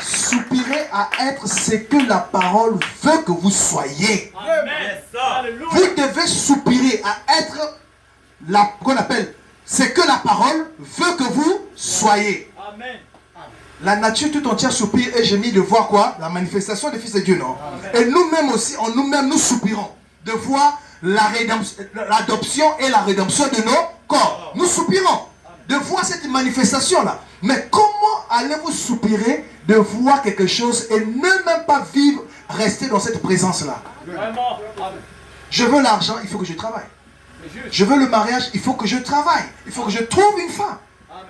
soupirer à être ce que la parole veut que vous soyez. Amen. Vous devez soupirer à être qu'on appelle ce que la parole veut que vous soyez. Amen. La nature tout entière soupire et gémit de voir quoi? La manifestation des fils de Dieu, non? Amen. Et nous-mêmes aussi, en nous-mêmes, nous soupirons de voir l'adoption et la rédemption de nos corps. Nous soupirons de voir cette manifestation-là. Mais comment allez-vous soupirer de voir quelque chose et ne même pas vivre, rester dans cette présence-là? Vraiment. Amen. Je veux l'argent, il faut que je travaille. Je veux le mariage, il faut que je travaille. Il faut que je trouve une femme. Amen.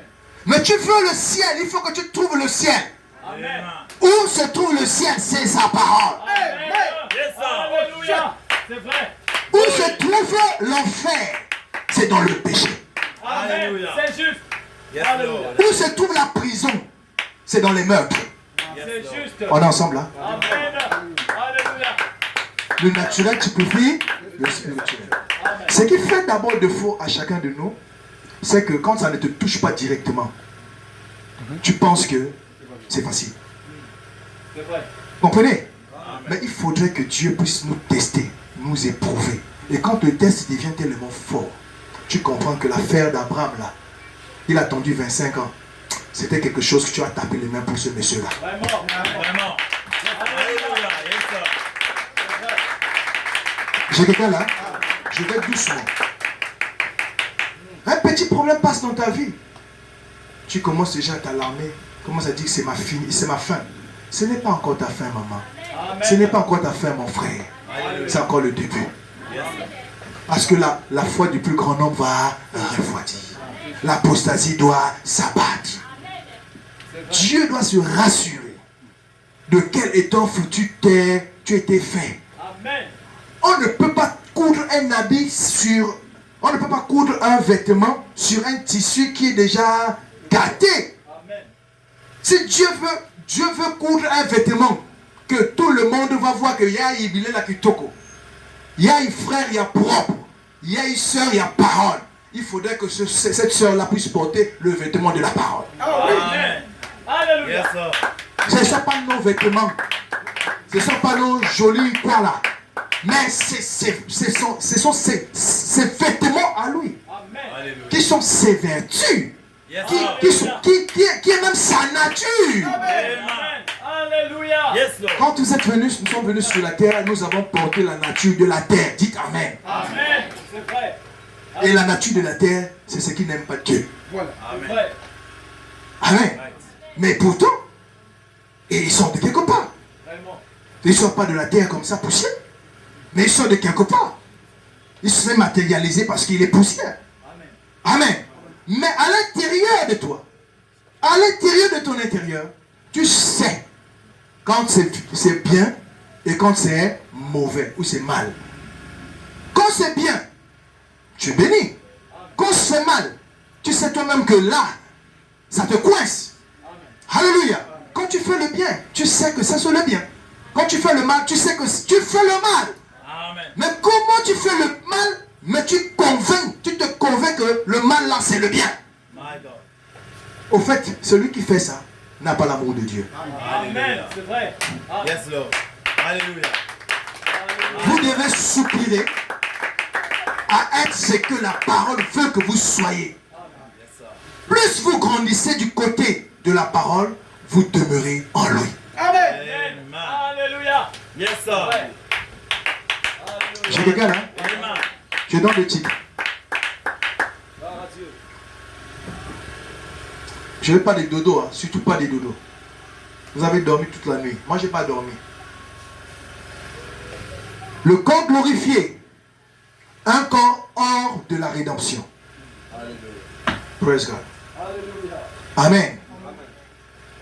Mais tu veux le ciel, il faut que tu trouves le ciel. Amen. Où se trouve le ciel? C'est sa parole. Amen. Alléluia. C'est vrai. Où se trouve l'enfer? C'est dans le péché. Amen. Alléluia. C'est juste. Yes, Alléluia. Où se trouve la prison? C'est dans les meurtres. C'est juste. On est ensemble là? Amen. Alléluia. Le naturel typifie le spirituel. Amen. Ce qui fait d'abord défaut à chacun de nous, c'est que quand ça ne te touche pas directement, tu penses que c'est facile. C'est vrai. Comprenez? Mais il faudrait que Dieu puisse nous tester, nous éprouver. Et quand le test devient tellement fort, tu comprends que l'affaire d'Abraham là, il a attendu 25 ans. C'était quelque chose que tu as tapé les mains pour ce monsieur-là. Vraiment. Vraiment. Alléluia. Yes, sir. J'ai quelqu'un là? Je vais doucement. Un petit problème passe dans ta vie. Tu commences déjà à t'alarmer. Tu commences à dire que c'est ma fin. Ce n'est pas encore ta fin, maman. Amen. Ce n'est pas encore ta fin, mon frère. Alléluia. C'est encore le début. Yes, sir. Parce que la foi du plus grand nombre va refroidir. L'apostasie doit s'abattre. Dieu doit se rassurer de quel étoffe tu étais fait. Amen. On ne peut pas coudre un habit sur... On ne peut pas coudre un vêtement sur un tissu qui est déjà gâté. Amen. Si Dieu veut coudre un vêtement que tout le monde va voir qu'il y a Ibile la Kitoko. Il y a un frère, il y a propre. Il y a une soeur, il y a parole. Il faudrait que cette soeur-là puisse porter le vêtement de la parole. Amen. Alléluia. Yes, sir. Ce ne sont pas nos vêtements. Ce ne sont pas nos jolis quoi là. Mais ce sont ses vêtements à lui. Amen. Alléluia. Qui sont ses vertus. Yes, Qui sir. est même sa nature. Amen. Alléluia. Yes, Lord. Quand nous sommes venus sur la terre, nous avons porté la nature de la terre. Dites Amen. Amen. C'est vrai. Et la nature de la terre, c'est ce qui n'aime pas Dieu. C'est Amen. vrai. Amen. Right. Mais pourtant, et ils sont de quelque part. Vraiment. Ils ne sont pas de la terre comme ça, poussière. Mais ils sont de quelque part. Ils se sont matérialisés parce qu'il est poussière. Amen. Amen. Mais à l'intérieur de toi, à l'intérieur de ton intérieur, tu sais quand c'est bien et quand c'est mauvais ou c'est mal. Quand c'est bien, tu es béni. Quand c'est mal, tu sais toi-même que là, ça te coince. Alléluia. Quand tu fais le bien, tu sais que ça c'est le bien. Quand tu fais le mal, tu sais que tu fais le mal. Amen. Mais comment tu fais le mal, mais tu te convaincs que le mal là c'est le bien. My God. Au fait, celui qui fait ça n'a pas l'amour de Dieu. Amen. C'est vrai. Amen. Yes, Lord. Alléluia. Vous devez soupirer à être ce que la parole veut que vous soyez. Yes, sir. Plus vous grandissez du côté de la parole, vous demeurez en lui. Amen. Amen. Alléluia. Yes, C'est sir. vrai. J'ai quelqu'un là? Amen. Je donne le titre. Gloire à Dieu. Je ne veux pas des dodos, hein, surtout pas des dodos. Vous avez dormi toute la nuit. Moi, je n'ai pas dormi. Le corps glorifié. Un corps hors de la rédemption. Praise God. Alléluia. Amen.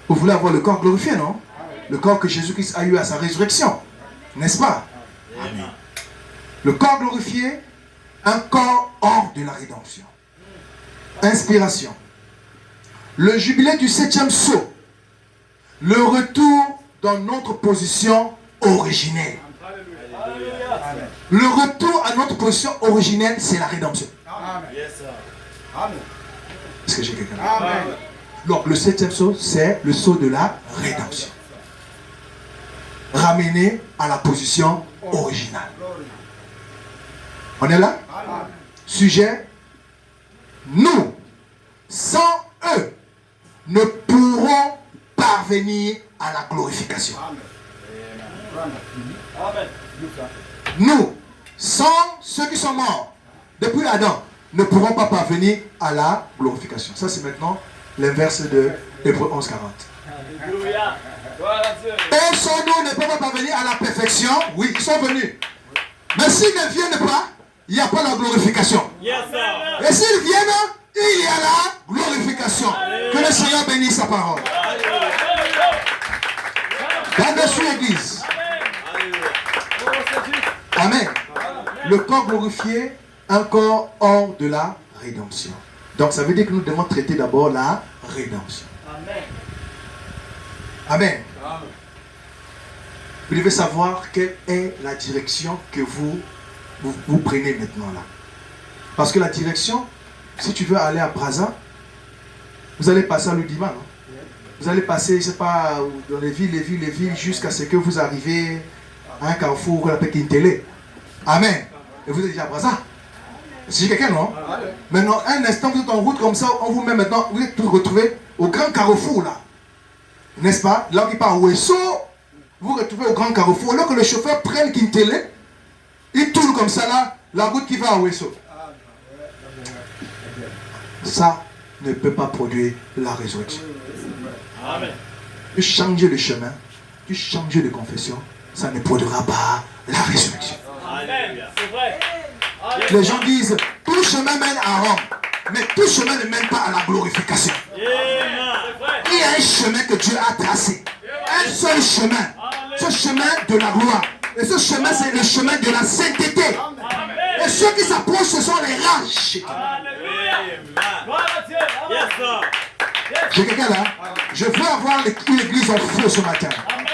Vous voulez avoir le corps glorifié, non? Le corps que Jésus-Christ a eu à sa résurrection. N'est-ce pas? Amen. Le corps glorifié, un corps hors de la rédemption. Inspiration. Le jubilé du 7e sceau. Le retour dans notre position originelle. Alléluia. Le retour à notre position originelle, c'est la rédemption. Yes, sir. Est-ce que j'ai quelqu'un? Amen. Donc le 7e sceau, c'est le sceau de la rédemption. Ramener à la position originale. On est là? Sujet. Nous, sans eux, ne pourrons parvenir à la glorification. Amen. Nous, sans ceux qui sont morts depuis Adam, ne pourront pas parvenir à la glorification. Ça, c'est maintenant l'inverse de Hébreux 11, 40. Alléluia. Gloire à Dieu. Eux sont nous, ne peuvent pas parvenir à la perfection. Oui, ils sont venus. Mais s'ils ne viennent pas, il n'y a pas la glorification. Yes, sir. Et s'ils viennent, il y a la glorification. Que le Seigneur bénisse sa parole. Là-dessus, l'église. Amen. Le corps glorifié, un corps hors de la rédemption. Donc ça veut dire que nous devons traiter d'abord la rédemption. Amen. Vous devez savoir quelle est la direction que vous prenez maintenant là. Parce que la direction, si tu veux aller à Brazza, vous allez passer à l'Udima. Vous allez passer, je ne sais pas, dans les villes, jusqu'à ce que vous arrivez à un carrefour qu'on appelle Quintélé. Amen. Et vous êtes déjà à Brazza. C'est quelqu'un, non? Maintenant, un instant, vous êtes en route comme ça, on vous met maintenant, vous êtes tous retrouvés au grand carrefour là. N'est-ce pas? Là qui part à Ouesso, vous vous retrouvez au grand carrefour. Alors que le chauffeur prenne Quintélé, il tourne comme ça là, la route qui va à Ouesso. Ça ne peut pas produire la résurrection. Amen. Tu changes de chemin, tu changes de confession, ça ne produira pas la résurrection. Amen. C'est vrai. Les gens disent, tout chemin mène à Rome, mais tout chemin ne mène pas à la glorification. C'est vrai. Il y a un chemin que Dieu a tracé, un seul chemin, ce chemin de la gloire. Et ce chemin, c'est le chemin de la sainteté. Et ceux qui s'approchent, ce sont les rages. Alléluia. Gloire à Dieu. Amen. Yes, sir. J'ai quelqu'un là? Je veux avoir une église en feu ce matin. Amen.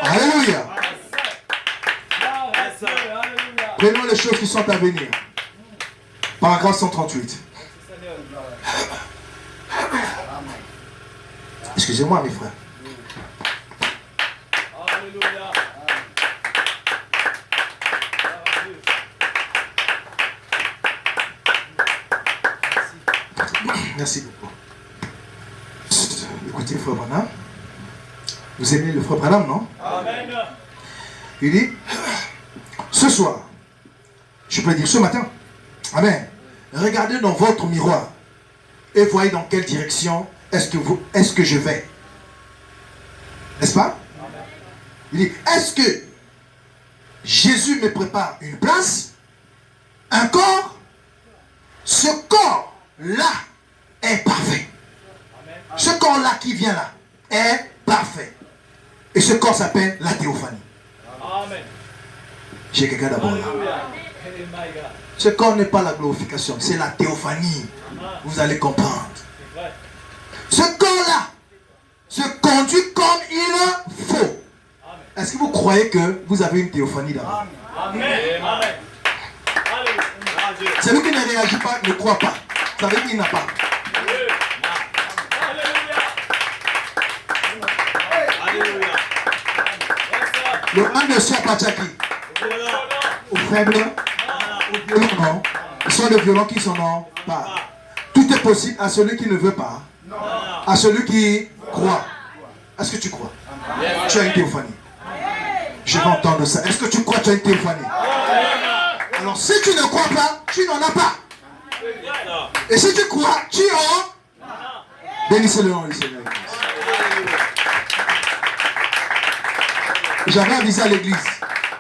Alléluia. Gloire à Dieu. Alléluia. Prenons les choses qui sont à venir. Paragraphe 138. Excusez-moi mes frères. Alléluia. Merci beaucoup. Écoutez, frère Branham. Vous aimez le frère Branham, non? Amen. Il dit, ce soir, je peux dire ce matin, amen, regardez dans votre miroir et voyez dans quelle direction est-ce que je vais. N'est-ce pas? Il dit, est-ce que Jésus me prépare une place, un corps? Ce corps-là est parfait. Ce corps-là qui vient là est parfait. Et ce corps s'appelle la théophanie. Amen. J'ai quelqu'un d'abord là. Alléluia. Oh my God. Ce corps n'est pas la glorification, c'est la théophanie. Vous allez comprendre. C'est vrai. Ce corps-là se conduit comme il faut. Est-ce que vous croyez que vous avez une théophanie d'abord? Amen. Amen. Alléluia. Celui qui ne réagit pas ne croit pas. Ça veut dire qu'il n'a pas. Alléluia. Le un ne soit pas Tchaki. Aux faibles, aux violents, non. Ce sont les violents qui sont non pas. Tout est possible à celui qui ne veut pas. À celui qui croit. Est-ce que tu crois? Tu as une théophanie. Je vais entendre ça. Est-ce que tu crois que tu as une théophanie? Alors si tu ne crois pas, tu n'en as pas. Et si tu crois, tu en... Bénissez le nom du Seigneur. J'avais avisé à l'église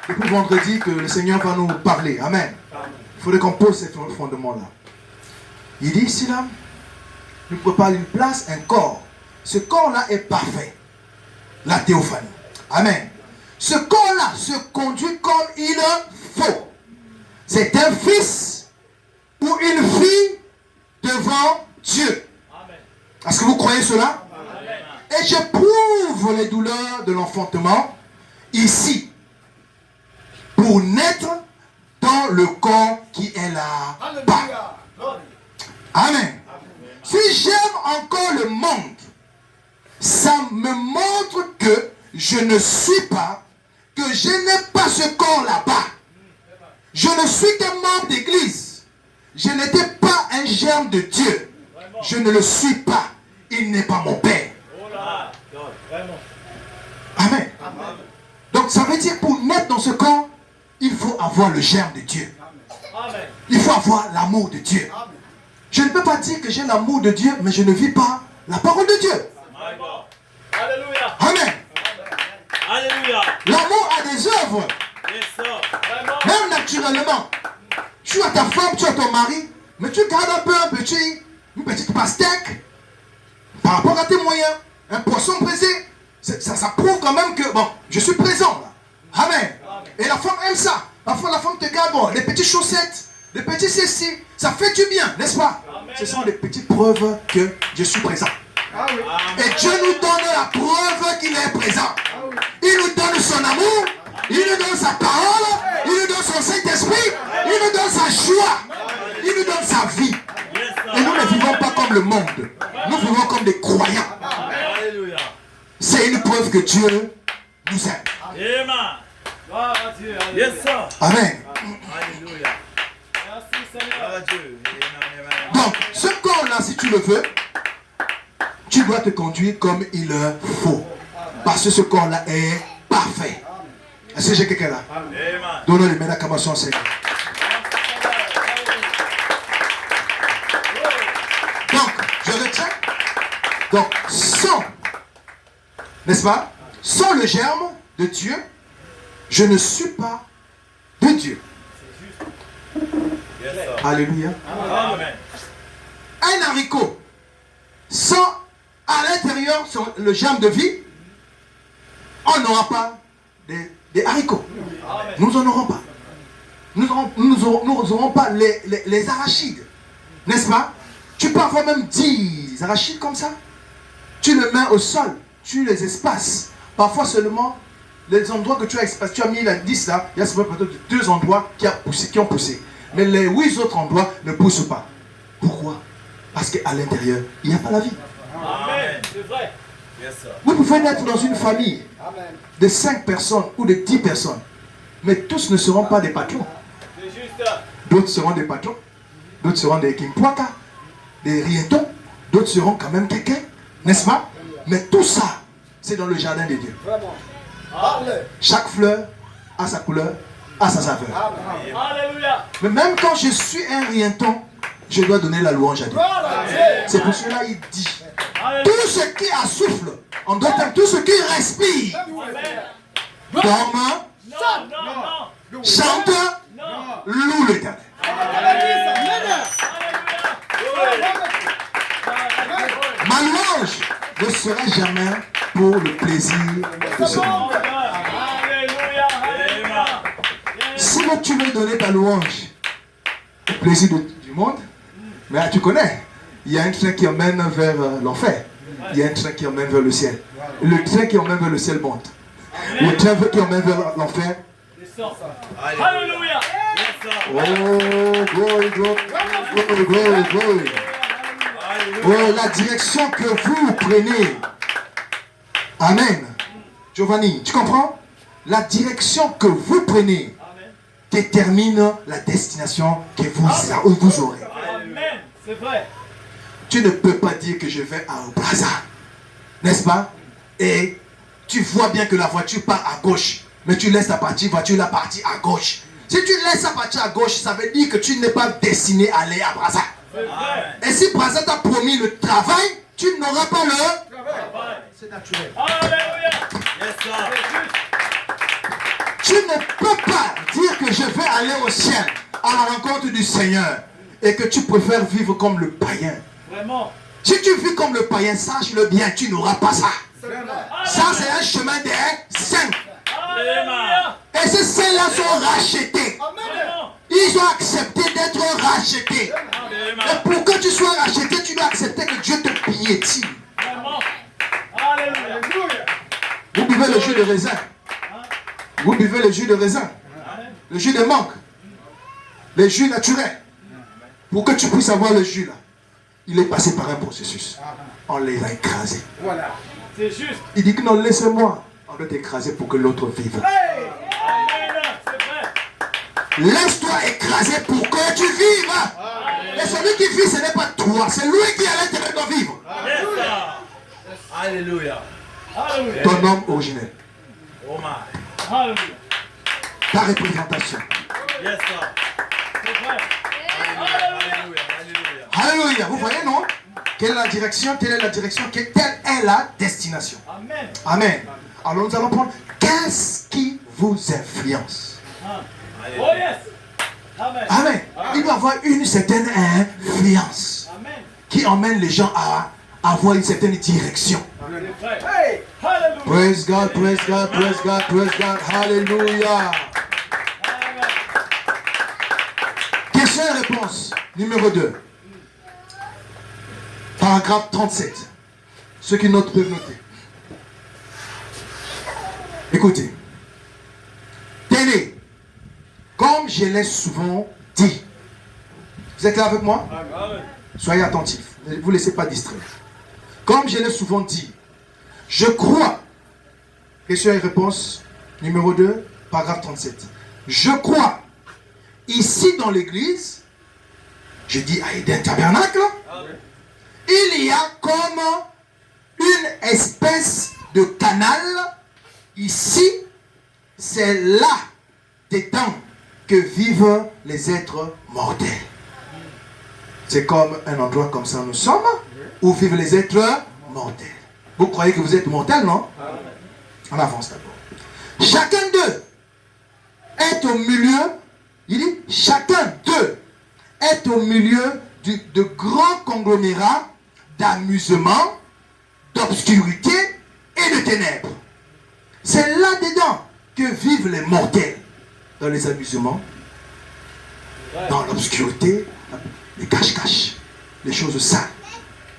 depuis vendredi que le Seigneur va nous parler. Amen. Il faudrait qu'on pose ces fondements-là. Il dit ici là, nous préparons une place, un corps. Ce corps-là est parfait. La théophanie. Amen. Ce corps-là se conduit comme il faut. C'est un fils ou une fille devant Dieu. Est-ce que vous croyez cela? Et j'éprouve les douleurs de l'enfantement ici pour naître dans le corps qui est là-bas. Amen. Si j'aime encore le monde, ça me montre que je ne suis pas, que je n'ai pas ce corps là-bas. Je ne suis qu'un membre d'église. Je n'étais pas un germe de Dieu. Je ne le suis pas. Il n'est pas mon Père. Oh là. Vraiment. Amen. Donc ça veut dire pour naître dans ce corps, il faut avoir le germe de Dieu. Amen. Il faut avoir l'amour de Dieu. Je ne peux pas dire que j'ai l'amour de Dieu, mais je ne vis pas la parole de Dieu. My God. Alléluia. Amen. Alléluia. L'amour a des œuvres, Yes, sir. Vraiment. même naturellement. Tu as ta femme, tu as ton mari, mais tu gardes un peu une petite pastèque par rapport à tes moyens. Un poisson braisé, ça prouve quand même que, bon, je suis présent là. Amen. Et la femme aime ça. Parfois la femme te garde, bon, des petites chaussettes, des petits ceci, ça fait du bien, n'est-ce pas? Amen. Ce sont des petites preuves que je suis présent. Et Dieu nous donne la preuve qu'il est présent. Il nous donne son amour, il nous donne sa parole, il nous donne son Saint-Esprit, il nous donne sa joie, il nous donne sa vie. Yes, Et nous ne vivons pas comme le monde, nous vivons comme des croyants. Alléluia. C'est une preuve que Dieu nous aime. Amen. Gloire à Dieu. Alléluia. Yes, sir. Amen. Alléluia. Merci Gloire Seigneur. à Dieu. Amen, amen. Donc, ce corps-là, si tu le veux, tu dois te conduire comme il faut. Parce que ce corps-là est parfait. Est-ce que j'ai quelqu'un là? Amen. Donnons les mains d'acclamation au Seigneur. Donc, je retiens. Donc, sans, n'est-ce pas? Sans le germe de Dieu, je ne suis pas de Dieu. Yes, sir. Alléluia. Amen. Un haricot sans à l'intérieur sur le germe de vie, on n'aura pas des haricots. Nous n'en aurons pas. Nous n'aurons pas les arachides. N'est-ce pas? Tu peux avoir même 10 arachides comme ça. Tu les mets au sol, tu les espaces. Parfois seulement, les endroits que tu as espacés, tu as mis la 10 là, il y a seulement peut-être 2 endroits qui ont poussé. Mais les 8 autres endroits ne poussent pas. Pourquoi? Parce qu'à l'intérieur, il n'y a pas la vie. Amen. C'est vrai. Yes, sir. Vous pouvez naître dans une famille de 5 personnes ou de 10 personnes. Mais tous ne seront pas des patrons. C'est juste. D'autres seront des patrons. D'autres seront des Kimpoaka, des Rietons. D'autres seront quand même quelqu'un. N'est-ce pas? Mais tout ça, c'est dans le jardin de Dieu. Chaque fleur a sa couleur, a sa saveur. Alléluia. Mais même quand je suis un Rieton, je dois donner la louange à Dieu. C'est pour cela qu'il dit, Alléluia. tout ce qui a souffle, en d'autres termes, tout ce qui respire, Amen. dorme, Non, non, non. chante, Non. loue l'Éternel. Ma louange ne sera jamais pour le plaisir de ce monde. Alléluia. Alléluia. Si tu veux donner ta louange au plaisir du monde, mais tu connais, il y a un train qui emmène vers l'enfer. Il y a un train qui emmène vers le ciel. Et le train qui emmène vers le ciel monte. Le train qui emmène vers l'enfer. Descends. Alléluia. Yes, sir. Oh, glory, glory, glory, glory, glory. Oh, la direction que vous prenez. Amen. Giovanni, tu comprends? La direction que vous prenez Amen. détermine la destination que vous aurez. Amen. C'est vrai. Tu ne peux pas dire que je vais à Plaza, n'est-ce pas? Et tu vois bien que la voiture part à gauche, mais tu laisses la voiture la partie à gauche. Si tu laisses la partie à gauche, ça veut dire que tu n'es pas destiné à aller à Braza. C'est vrai. Et si Braza t'a promis le travail, tu n'auras pas le... C'est naturel. Alléluia. Yes, sir. Tu ne peux pas dire que je vais aller au ciel à la rencontre du Seigneur et que tu préfères vivre comme le païen. Vraiment. Si tu vis comme le païen, sache-le bien, tu n'auras pas ça. Ça, c'est un chemin des saints. Alléluia. Et ces saints-là sont rachetés. Vraiment. Ils ont accepté d'être rachetés. Et pour que tu sois racheté, tu dois accepter que Dieu te piétine. Vraiment. Alléluia. Vous buvez le jus de raisin. Vous buvez le jus de raisin. Le jus de mangue. Le jus naturel. Pour que tu puisses avoir le jus là, il est passé par un processus. On les a écrasés. Voilà. C'est juste. Il dit que non, laissez-moi. On doit t'écraser pour que l'autre vive. Amen. C'est vrai. Laisse-toi écraser pour que tu vives. Et celui qui vit, ce n'est pas toi, c'est lui qui est à l'intérieur doit vivre. Yes, sir. Alléluia. Alléluia. Ton homme originel, Oh my. Alléluia. ta représentation. Yes, sir. C'est vrai. Alléluia. Alléluia. Alléluia. Vous voyez, non? Quelle est la direction? Telle est la direction. Telle est la destination. Amen. Amen. Alors nous allons prendre qu'est-ce qui vous influence. Oh yes. Amen. Amen. Il doit y avoir une certaine influence Amen. qui emmène les gens à avoir une certaine direction. C'est vrai. Alléluia. Praise God, praise God, praise God, praise God. Hallelujah. Amen. Question et réponse numéro 2. Paragraphe 37. Ceux qui notent peuvent noter. Écoutez. Tenez, comme je l'ai souvent dit. Vous êtes là avec moi? Amen. Soyez attentifs. Ne vous laissez pas distraire. Comme je l'ai souvent dit, je crois. Question et réponse numéro 2, paragraphe 37. Je crois, ici dans l'église, je dis à Eden Tabernacle, il y a comme une espèce de canal. Ici, c'est là dedans que vivent les êtres mortels. C'est comme un endroit comme ça nous sommes, où vivent les êtres mortels. Vous croyez que vous êtes mortels, non? On avance d'abord. Chacun d'eux est au milieu, il dit, chacun d'eux est au milieu de grands conglomérats d'amusement, d'obscurité et de ténèbres. C'est là-dedans que vivent les mortels. Dans les amusements, dans l'obscurité, les cache-cache, les choses sales.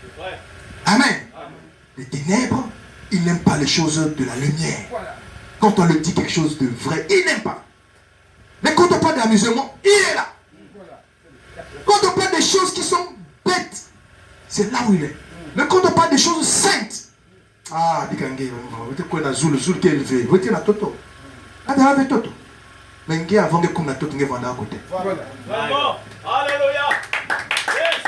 C'est vrai. Amen. Les ténèbres, ils n'aiment pas les choses de la lumière. Quand on leur dit quelque chose de vrai, ils n'aiment pas. Mais quand on parle d'amusement, il est là. Quand on parle des choses qui sont bêtes, c'est là où il est. Mais quand on parle des choses saintes, ah, dis Kangé, vous êtes quoi, Zul qui est élevé, vous êtes là, Toto. Ah, vous êtes Toto. Mais vous êtes avant que vous êtes Toto, vous êtes à côté. Vraiment. Alléluia. Yes.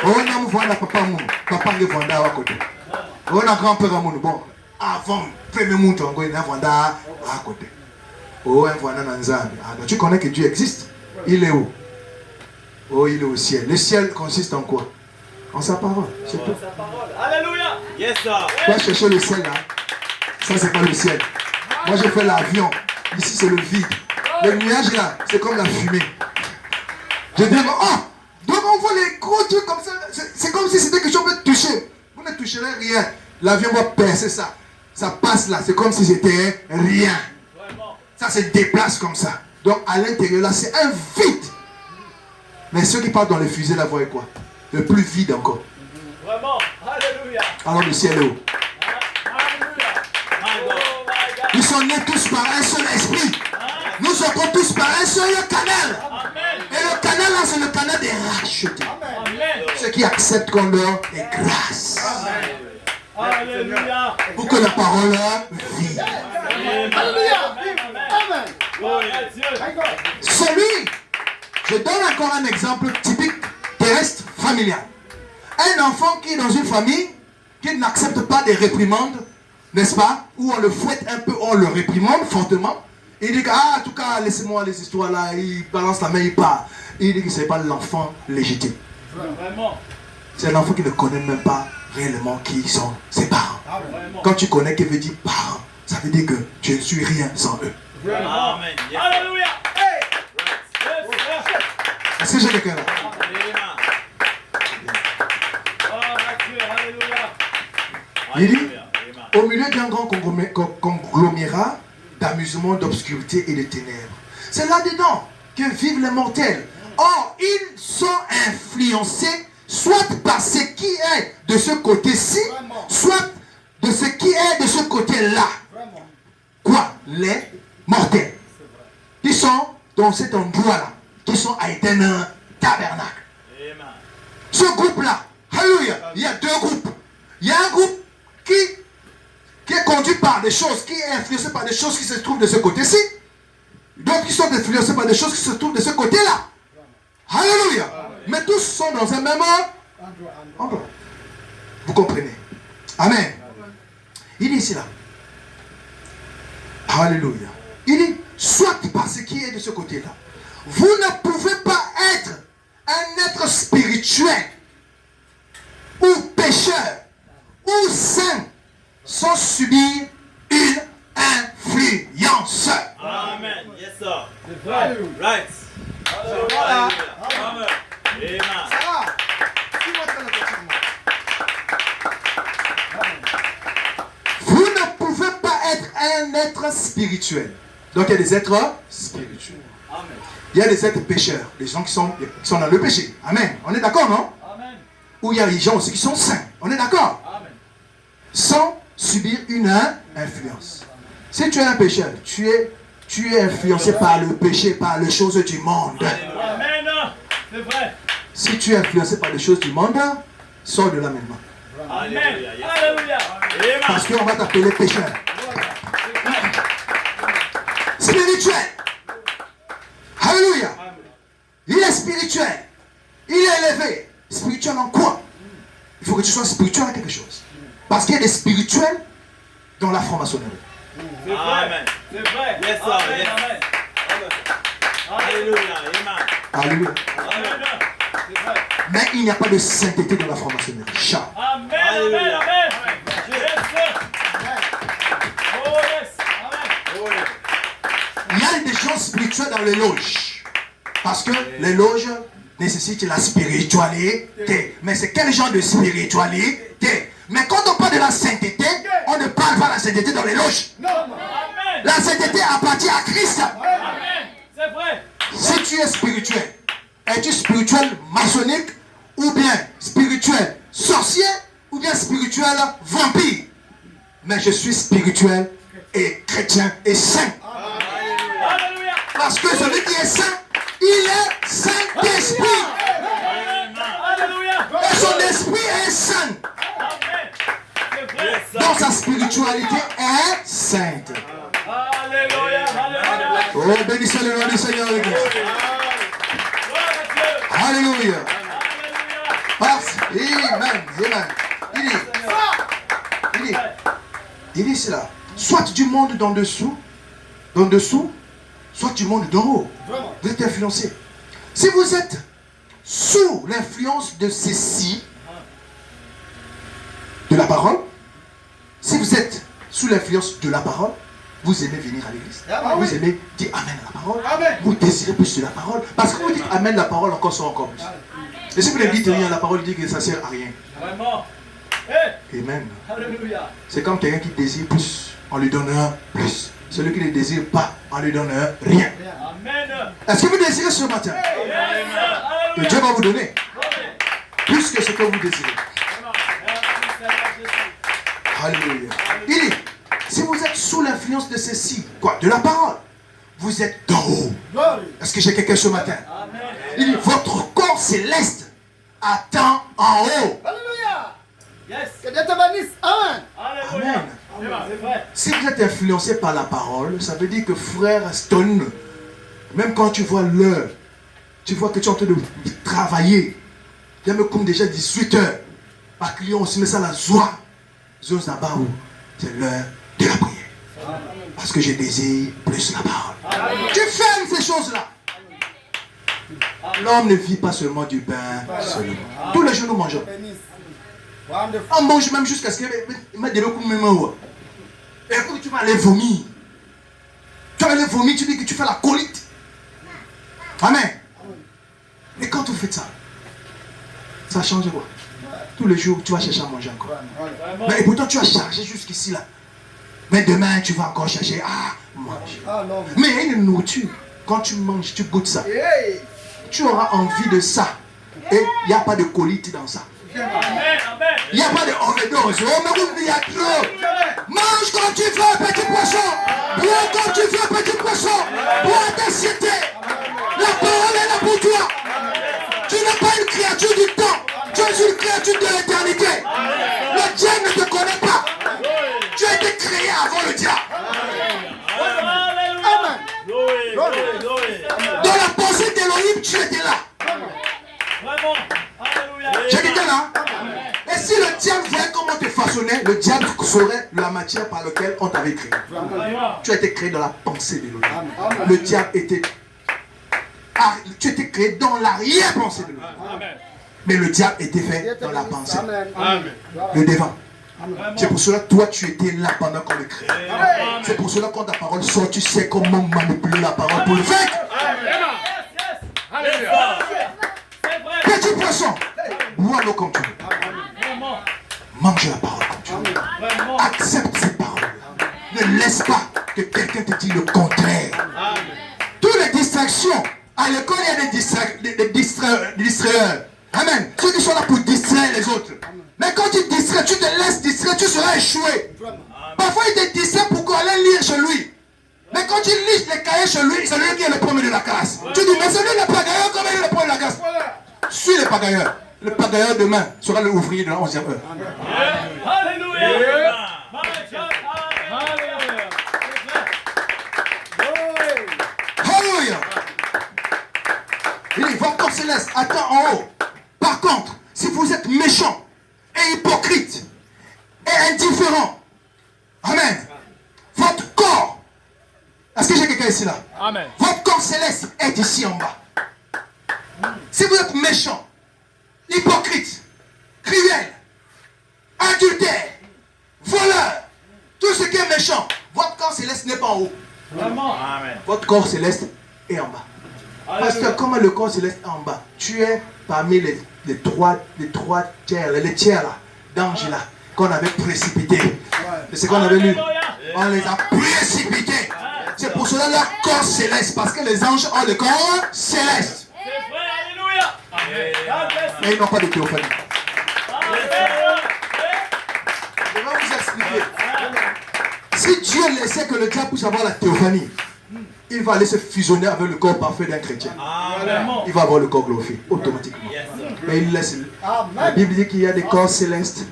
On a vu voir papa mon, papa qui est à côté. On a grand-père mon, bon, avant, premier monde, on est à côté. Oh, un voilà dans Nzambe. Ah, tu connais que Dieu existe? Il est où? Oh, il est au ciel. Le ciel consiste en quoi? En sa parole, c'est tout. Sa parole. Alléluia. Yes, sir. Va chercher le ciel là. Ça, c'est pas le ciel. Moi, j'ai fait l'avion. Ici, c'est le vide. Le nuage là, c'est comme la fumée. Je dis, oh! Donc, on voit les gros trucs comme ça. C'est comme si c'était quelque chose que toucher. Vous ne toucherez rien. L'avion va percer ça. Ça passe là. C'est comme si c'était rien. Vraiment. Ça se déplace comme ça. Donc, à l'intérieur là, c'est un vide. Mais ceux qui partent dans les fusées là, voient quoi? Le plus vide encore. Vraiment. Alléluia. Alors, le ciel est où? Alléluia. My God. Oh my God. Nous sommes nés tous par un seul esprit. Nous sommes tous par un seul canal. Amen. Et le canal là, c'est le canal des rachetés. Amen. Ceux qui acceptent qu'on leur est grâce. Alléluia. Pour que la parole vive. Alléluia. Amen. Gloire à Dieu. Celui, je donne encore un exemple typique terrestre familial. Un enfant qui est dans une famille, qui n'accepte pas des réprimandes, n'est-ce pas? Où on le fouette un peu, on le réprimande fortement. Il dit que, ah, en tout cas, laissez-moi les histoires là, il balance la main, il part. Il dit que ce n'est pas l'enfant légitime. Vraiment. C'est l'enfant qui ne connaît même pas réellement qui sont ses parents. Vraiment. Quand tu connais qui veut dire parents, ça veut dire que je ne suis rien sans eux. Amen. Yes, sir. Alléluia. Yes, yes. Est-ce que j'ai quelqu'un là? Amen. Gloire à Dieu. Alléluia. Il dit, Alléluia. Amen. au milieu d'un grand conglomérat d'amusement, d'obscurité et de ténèbres. C'est là-dedans que vivent les mortels. Or, ils sont influencés soit par ce qui est de ce côté-ci, soit de ce qui est de ce côté-là. Quoi? Les mortels. Qui sont dans cet endroit-là, qui sont à Eden Tabernacle. ce groupe-là, alléluia, il y a deux groupes. Il y a un groupe qui est conduit par des choses, qui est influencé par des choses qui se trouvent de ce côté-ci. D'autres qui sont influencés par des choses qui se trouvent de ce côté-là. Alléluia. Mais tous sont dans un même endroit. Vous comprenez? Amen. Il dit ici là. Alléluia. Il dit, soit par ce qui est de ce côté-là, vous ne pouvez pas être un être spirituel ou pécheur ou saint sans subir une influence. Amen. Yes, sir. C'est vrai. Right. Voilà. Amen. Amen. Vous ne pouvez pas être un être spirituel. Donc il y a des êtres spirituels. Amen. Il y a des êtres pécheurs, des gens qui sont dans le péché. Amen. On est d'accord, non? Amen. Ou il y a des gens aussi qui sont saints. On est d'accord? Amen. Sans subir une influence. Si tu es un pécheur, tu es influencé par le péché, par les choses du monde. Amen. C'est vrai. Si tu es influencé par les choses du monde, sors de là maintenant. Amen. Alléluia. Yes, sir. Alléluia. Amen. Parce qu'on va t'appeler pécheur. Spirituel. Alléluia. Il est spirituel. Il est élevé. Spirituel en quoi? Il faut que tu sois spirituel à quelque chose. Parce qu'il y a des spirituels dans la franc-maçonnerie. C'est vrai. Amen. C'est vrai. Yes, sir. Amen. Yes. Amen. Alléluia. Amen. Alléluia. Amen. C'est vrai. Mais il n'y a pas de sainteté dans la franc-maçonnerie. Chat. Amen. Alléluia. Amen. Yes, sir. Oh yes. Amen. Oh, yes. Il y a des gens spirituels dans les loges. Parce que les loges nécessitent la spiritualité. Mais c'est quel genre de spiritualité? Mais quand on parle de la sainteté, on ne parle pas de la sainteté dans les loges. Amen. La sainteté appartient à Christ. Amen. C'est vrai. Si tu es spirituel, es-tu spirituel maçonnique ou bien spirituel sorcier ou bien spirituel vampire? Mais je suis spirituel et chrétien et saint. Alléluia. Parce que celui qui est saint, il est saint d'esprit. Alléluia. Et son esprit est saint. Amen. C'est vrai. Yes, sir. Donc sa spiritualité est sainte. Alléluia. Alléluia. Oh, bénissez le nom du Seigneur, l'église. Gloire à Dieu. Alléluia. Alléluia. Parce, amen, amen. Il dit cela. Soit du monde d'en dessous, soit du monde d'en haut. Vous êtes influencé. Si vous êtes sous l'influence de ceci, de la parole, si vous êtes sous l'influence de la parole, vous aimez venir à l'église. Vous aimez dire amen à la parole. Vous désirez plus de la parole. Parce que vous dites amen, la parole encore sort encore plus. Et si vous ne dites rien, la parole dit que ça ne sert à rien. Vraiment. Hey. Amen. Alléluia. C'est comme quelqu'un qui désire plus, on lui donne un plus. Celui qui ne désire pas, on lui donne un rien. Amen. Est-ce que vous désirez ce matin? Yes. Et Alléluia. Dieu va vous donner Amen. plus que ce que vous désirez. Merci Seigneur Jésus. Alléluia. Il dit, si vous êtes sous l'influence de ceci, quoi, de la parole, vous êtes d'en haut. Est-ce que j'ai quelqu'un ce matin? Amen. Il dit, votre corps céleste attend en haut. Yes. Que Dieu te bénisse. Amen. Alléluia. C'est vrai. Si vous êtes influencé par la parole, ça veut dire que frère Stone, même quand tu vois l'heure, tu vois que tu es en train de travailler, il y a comme déjà 18 heures, par client aussi met ça la joie. Zose là-bas où c'est l'heure de la prière. Parce que je désire plus la parole. Tu fermes ces choses-là. L'homme ne vit pas seulement du pain seulement. Tous les jours nous mangeons. Bénisse. Wonderful. On mange même jusqu'à ce que et quand tu vas aller vomir, tu dis que tu fais la colite. Amen. Et quand vous faites ça, ça change quoi? Tous les jours, tu vas chercher à manger encore. Vraiment. Mais et pourtant, tu as chargé jusqu'ici là. Mais demain, tu vas encore chercher à manger. Ah non. Mais il y a une nourriture. Quand tu manges, tu goûtes ça. Hey. Tu auras envie de ça. Et il n'y a pas de colite dans ça. Amen. Amen. Il n'y a pas de overdose. Oh, mais vous, il y a trop. Mange comme tu veux, petit poisson. Bois comme tu veux, petit poisson. Bois ta cité. La parole est là pour toi. Tu n'es pas une créature du temps. Tu tu étais là. Vraiment. Alléluia. J'ai quelqu'un là. Et si le diable voyait comment te façonnait, le diable saurait la matière par laquelle on t'avait créé. Tu as été créé dans la pensée de l'Élohim. Le diable était... tu étais créé dans l'arrière-pensée de l'Élohim. Mais le diable était fait dans la pensée. Le devant. C'est pour cela que toi tu étais là pendant qu'on le créait. C'est pour cela que quand ta parole sort, tu sais comment manipuler la parole pour le faire. Petit poisson, bois l'eau comme tu veux. Mange la parole comme tu veux. Accepte ces paroles. Ne laisse pas que quelqu'un te dise le contraire. Toutes les distractions, à l'école il y a des distrayeurs. Amen. Ceux qui sont là pour distraire les autres. Mais quand tu distrais, tu te laisses distraire, tu seras échoué. Parfois il te distrait pour qu'on aille lire chez lui. Mais quand tu lis les cahiers chez lui, c'est lui qui est le premier de la classe. Tu dis, mais c'est lui le pagailleur, comment il est le premier de la classe? Suis le pagailleur. Le pagailleur demain sera le ouvrier de la 11e heure. Alléluia. Alléluia. Il dit, votre corps céleste attend en haut. Par contre, si vous êtes méchant et hypocrite et indifférent, amen, votre corps, est-ce que j'ai quelqu'un ici là? Amen. Votre corps céleste est ici en bas. Si vous êtes méchant, hypocrite, cruel, adultère, voleur, tout ce qui est méchant, votre corps céleste n'est pas en haut. Vraiment. Votre corps céleste est en bas. Parce que comme le corps céleste est en bas, tu es parmi les trois tiers, les tiers là, d'anges là, qu'on avait précipités. C'est ce qu'on avait lu. On les a précipités. C'est pour cela leur corps céleste, parce que les anges ont le corps céleste. C'est vrai. Alléluia. Mais ils n'ont pas de théophanie. Je vais vous expliquer. Si Dieu laissait que le diable puisse avoir la théophanie, il va aller se fusionner avec le corps parfait d'un chrétien. Il va avoir le corps glorifié automatiquement. Mais il laisse. La Bible dit qu'il y a des corps célestes,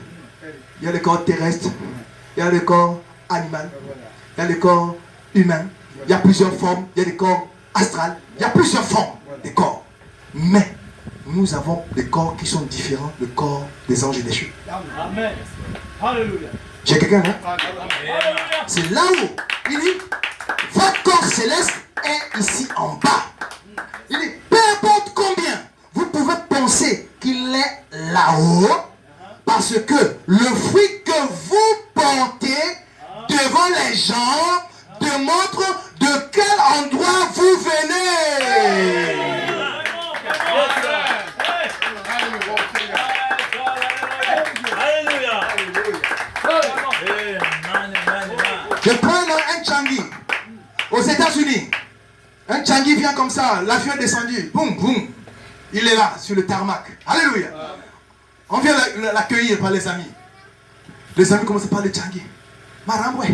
il y a des corps terrestres, il y a des corps animaux, il y a des corps humains, il y a plusieurs formes, il y a des corps astrales, il y a plusieurs formes des corps. Mais nous avons des corps qui sont différents du corps des anges déchus. Amen. Alléluia. J'ai quelqu'un là? C'est là où il dit, votre corps céleste est ici en bas. Il dit, peu importe combien vous pouvez penser qu'il est là-haut, parce que le fruit que vous portez devant les gens démontre de quel endroit vous venez. Je prends un Changi aux États-Unis. Un Changi vient comme ça, l'avion est descendu, boum, boum. Il est là, sur le tarmac. Alléluia. On vient l'accueillir par les amis. Les amis commencent à parler Changi. Marambwe.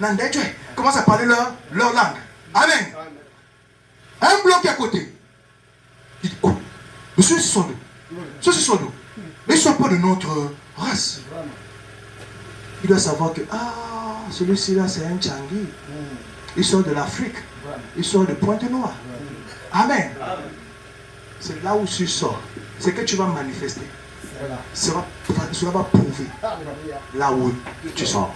Nandejwe. Commencent à parler leur langue. Amen. Un bloc à côté. Il dit, oh, monsieur, ce sont nous. Ceux sont nous. Mais ils ne sont pas de notre race. Il doit savoir que, celui-ci là c'est un Changi. Il sort de l'Afrique. Il sort de Pointe-Noire. Amen. C'est là où tu sors. C'est que tu vas manifester. Cela va prouver là où tu sors.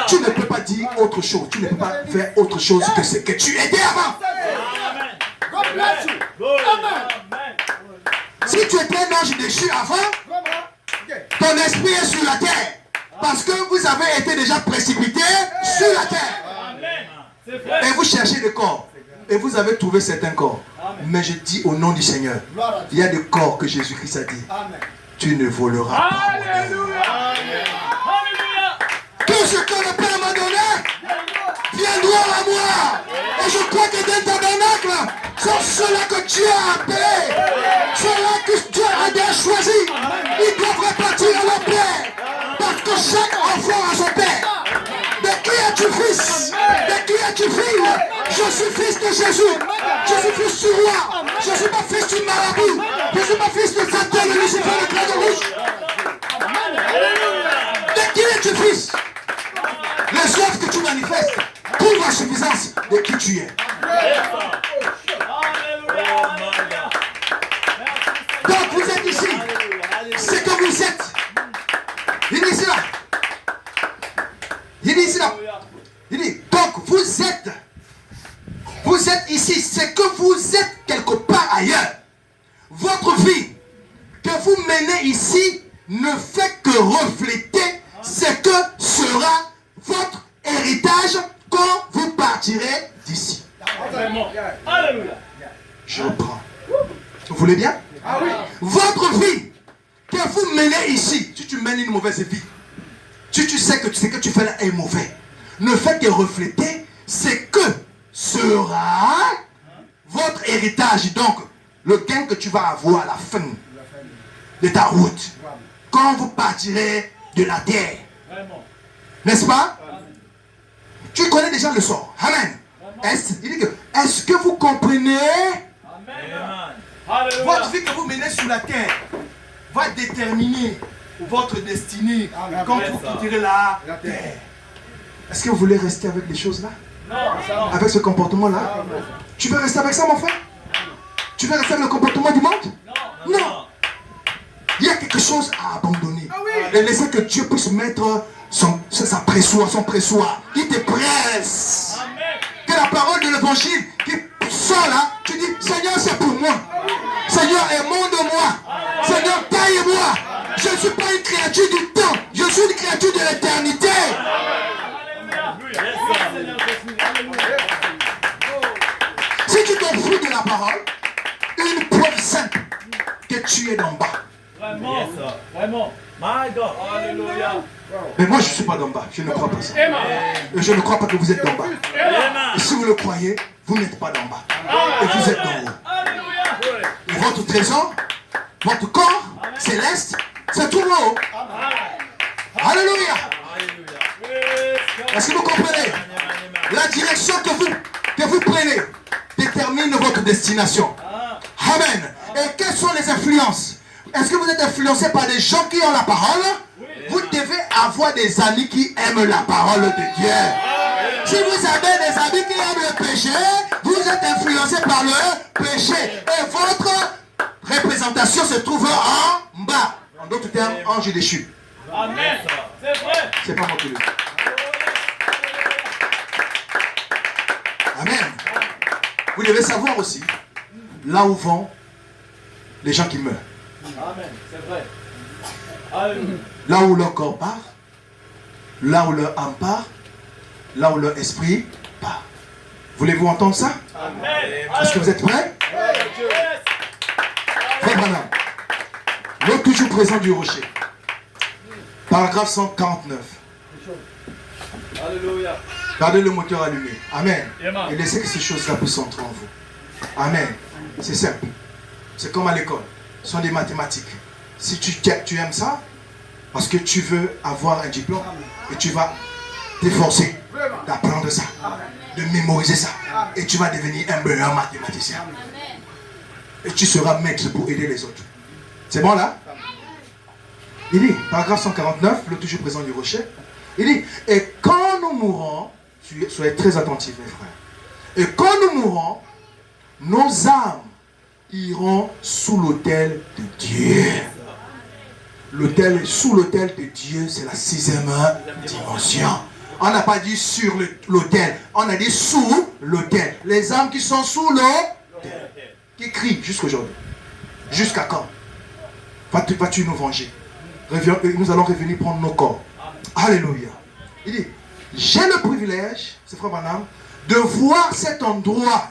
Tu ne peux pas dire autre chose. Tu ne peux pas faire autre chose que ce que tu étais avant. Si tu étais un ange déchu avant, ton esprit est sur la terre. Parce que vous avez été déjà précipité sur la terre. Et vous cherchez des corps. Et vous avez trouvé certains corps. Mais je dis au nom du Seigneur, il y a des corps que Jésus-Christ a dit. Tu ne voleras pas. Tout ce que le Père m'a donné viendra à moi. Et je crois que dans le tabernacle, sont ceux-là que Dieu a appelés. Ceux-là que Dieu a déjà choisis. Ils doivent repartir à leur Père. Parce que chaque enfant a son Père. De qui es-tu fils? De qui es-tu fille? Je suis fils de Jésus. Je suis fils du roi. Je ne suis pas fils du marabout. Je ne suis pas fils de Satan, de Lucifer, le dragon rouge. De qui es-tu fils? Les œuvres que tu manifestes prouvent la suffisance de qui tu es. Il dit ici là. Il dit ici là. Il dit, donc vous êtes ici, c'est que vous êtes quelque part ailleurs. Votre vie que vous menez ici ne fait que refléter ce que sera votre héritage quand vous partirez d'ici. Alléluia. Je reprends. Vous voulez bien? Ah oui. Votre vie que vous menez ici, si tu mènes une mauvaise vie, si tu sais que ce que tu fais là est mauvais, ne fait que refléter ce que sera votre héritage. Donc, le gain que tu vas avoir à la fin de ta route, quand vous partirez de la terre. N'est-ce pas? Tu connais déjà le sort. Amen. Est-ce que vous comprenez? Votre vie que vous menez sur la terre va déterminer votre destinée quand vous quitterez la terre. Est-ce que vous voulez rester avec les choses là? Non. Avec ce comportement là? Tu veux rester avec ça, mon frère? Tu veux rester avec le comportement du monde? Non. Il y a quelque chose à abandonner. Et laisser que Dieu puisse mettre son pressoir. Il te presse. Que la parole de l'évangile qui sort là, tu dis, Seigneur, c'est pour moi. Seigneur, émonde-moi. Seigneur, taille-moi. Je ne suis pas une créature du temps. Je suis une créature de l'éternité. Si tu te fous de la parole, une preuve simple que tu es d'en bas. Vraiment. Vraiment. My God. Alléluia. Mais moi je ne suis pas d'en bas, je ne crois pas ça. Et je ne crois pas que vous êtes d'en bas. Et si vous le croyez, vous n'êtes pas d'en bas. Et vous êtes d'en haut. Et votre trésor, votre corps céleste, c'est tout en haut. Alléluia. Est-ce que vous comprenez? La direction que vous prenez détermine votre destination. Amen. Et quelles sont les influences? Est-ce que vous êtes influencé par des gens qui ont la parole? Vous devez avoir des amis qui aiment la parole de Dieu. Si vous avez des amis qui aiment le péché, vous êtes influencé par le péché. Et votre représentation se trouve en bas. En d'autres termes, ange déchu. Amen. C'est vrai. C'est pas moi qui le dis. Amen. Vous devez savoir aussi là où vont les gens qui meurent. Amen. C'est vrai. Alléluia. Là où leur corps part, là où leur âme part, là où leur esprit part. Voulez-vous entendre ça? Amen. Est-ce que vous êtes prêts? Frère Branham, l'homme toujours présent du rocher. Paragraphe 149. Alléluia. Gardez le moteur allumé. Amen. Amen. Et laissez que ces choses-là puissent entrer en vous. Amen. C'est simple. C'est comme à l'école. Ce sont des mathématiques. Si tu aimes ça, parce que tu veux avoir un diplôme, et tu vas t'efforcer d'apprendre ça, de mémoriser ça, et tu vas devenir un meilleur mathématicien. Et tu seras maître pour aider les autres. C'est bon là? Il dit, paragraphe 149, le toujours présent du rocher, il dit, et quand nous mourrons, soyez très attentifs mes frères, et quand nous mourrons, nos âmes iront sous l'autel de Dieu. Sous l'autel de Dieu, c'est la 6e dimension. On n'a pas dit sur l'autel, on a dit sous l'autel. Les âmes qui sont sous l'autel, qui crient jusqu'aujourd'hui. Jusqu'à quand? Vas-tu nous venger? Nous allons revenir prendre nos corps. Alléluia. Il dit, j'ai le privilège, c'est Frère Branham, de voir cet endroit.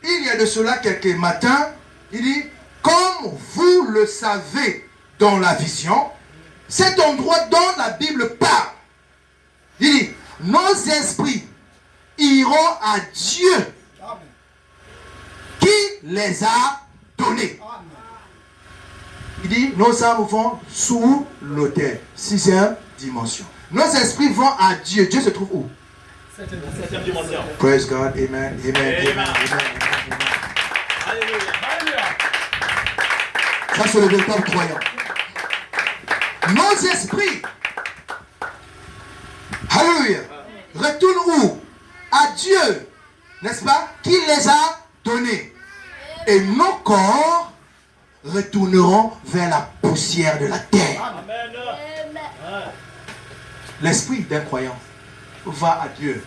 Il y a de cela quelques matins, il dit, comme vous le savez dans la vision, cet endroit dont la Bible parle. Il dit, nos esprits iront à Dieu qui les a donnés. Il dit, nos âmes vont sous l'autel, 6e dimension. Nos esprits vont à Dieu. Dieu se trouve où? 7e dimension. Praise God, amen, amen, amen, amen. Alléluia. Ça c'est le véritable croyant. Nos esprits, alléluia, retournent où? À Dieu, n'est-ce pas? Qui les a donnés. Et nos corps retourneront vers la poussière de la terre. Amen. L'esprit d'un croyant va à Dieu,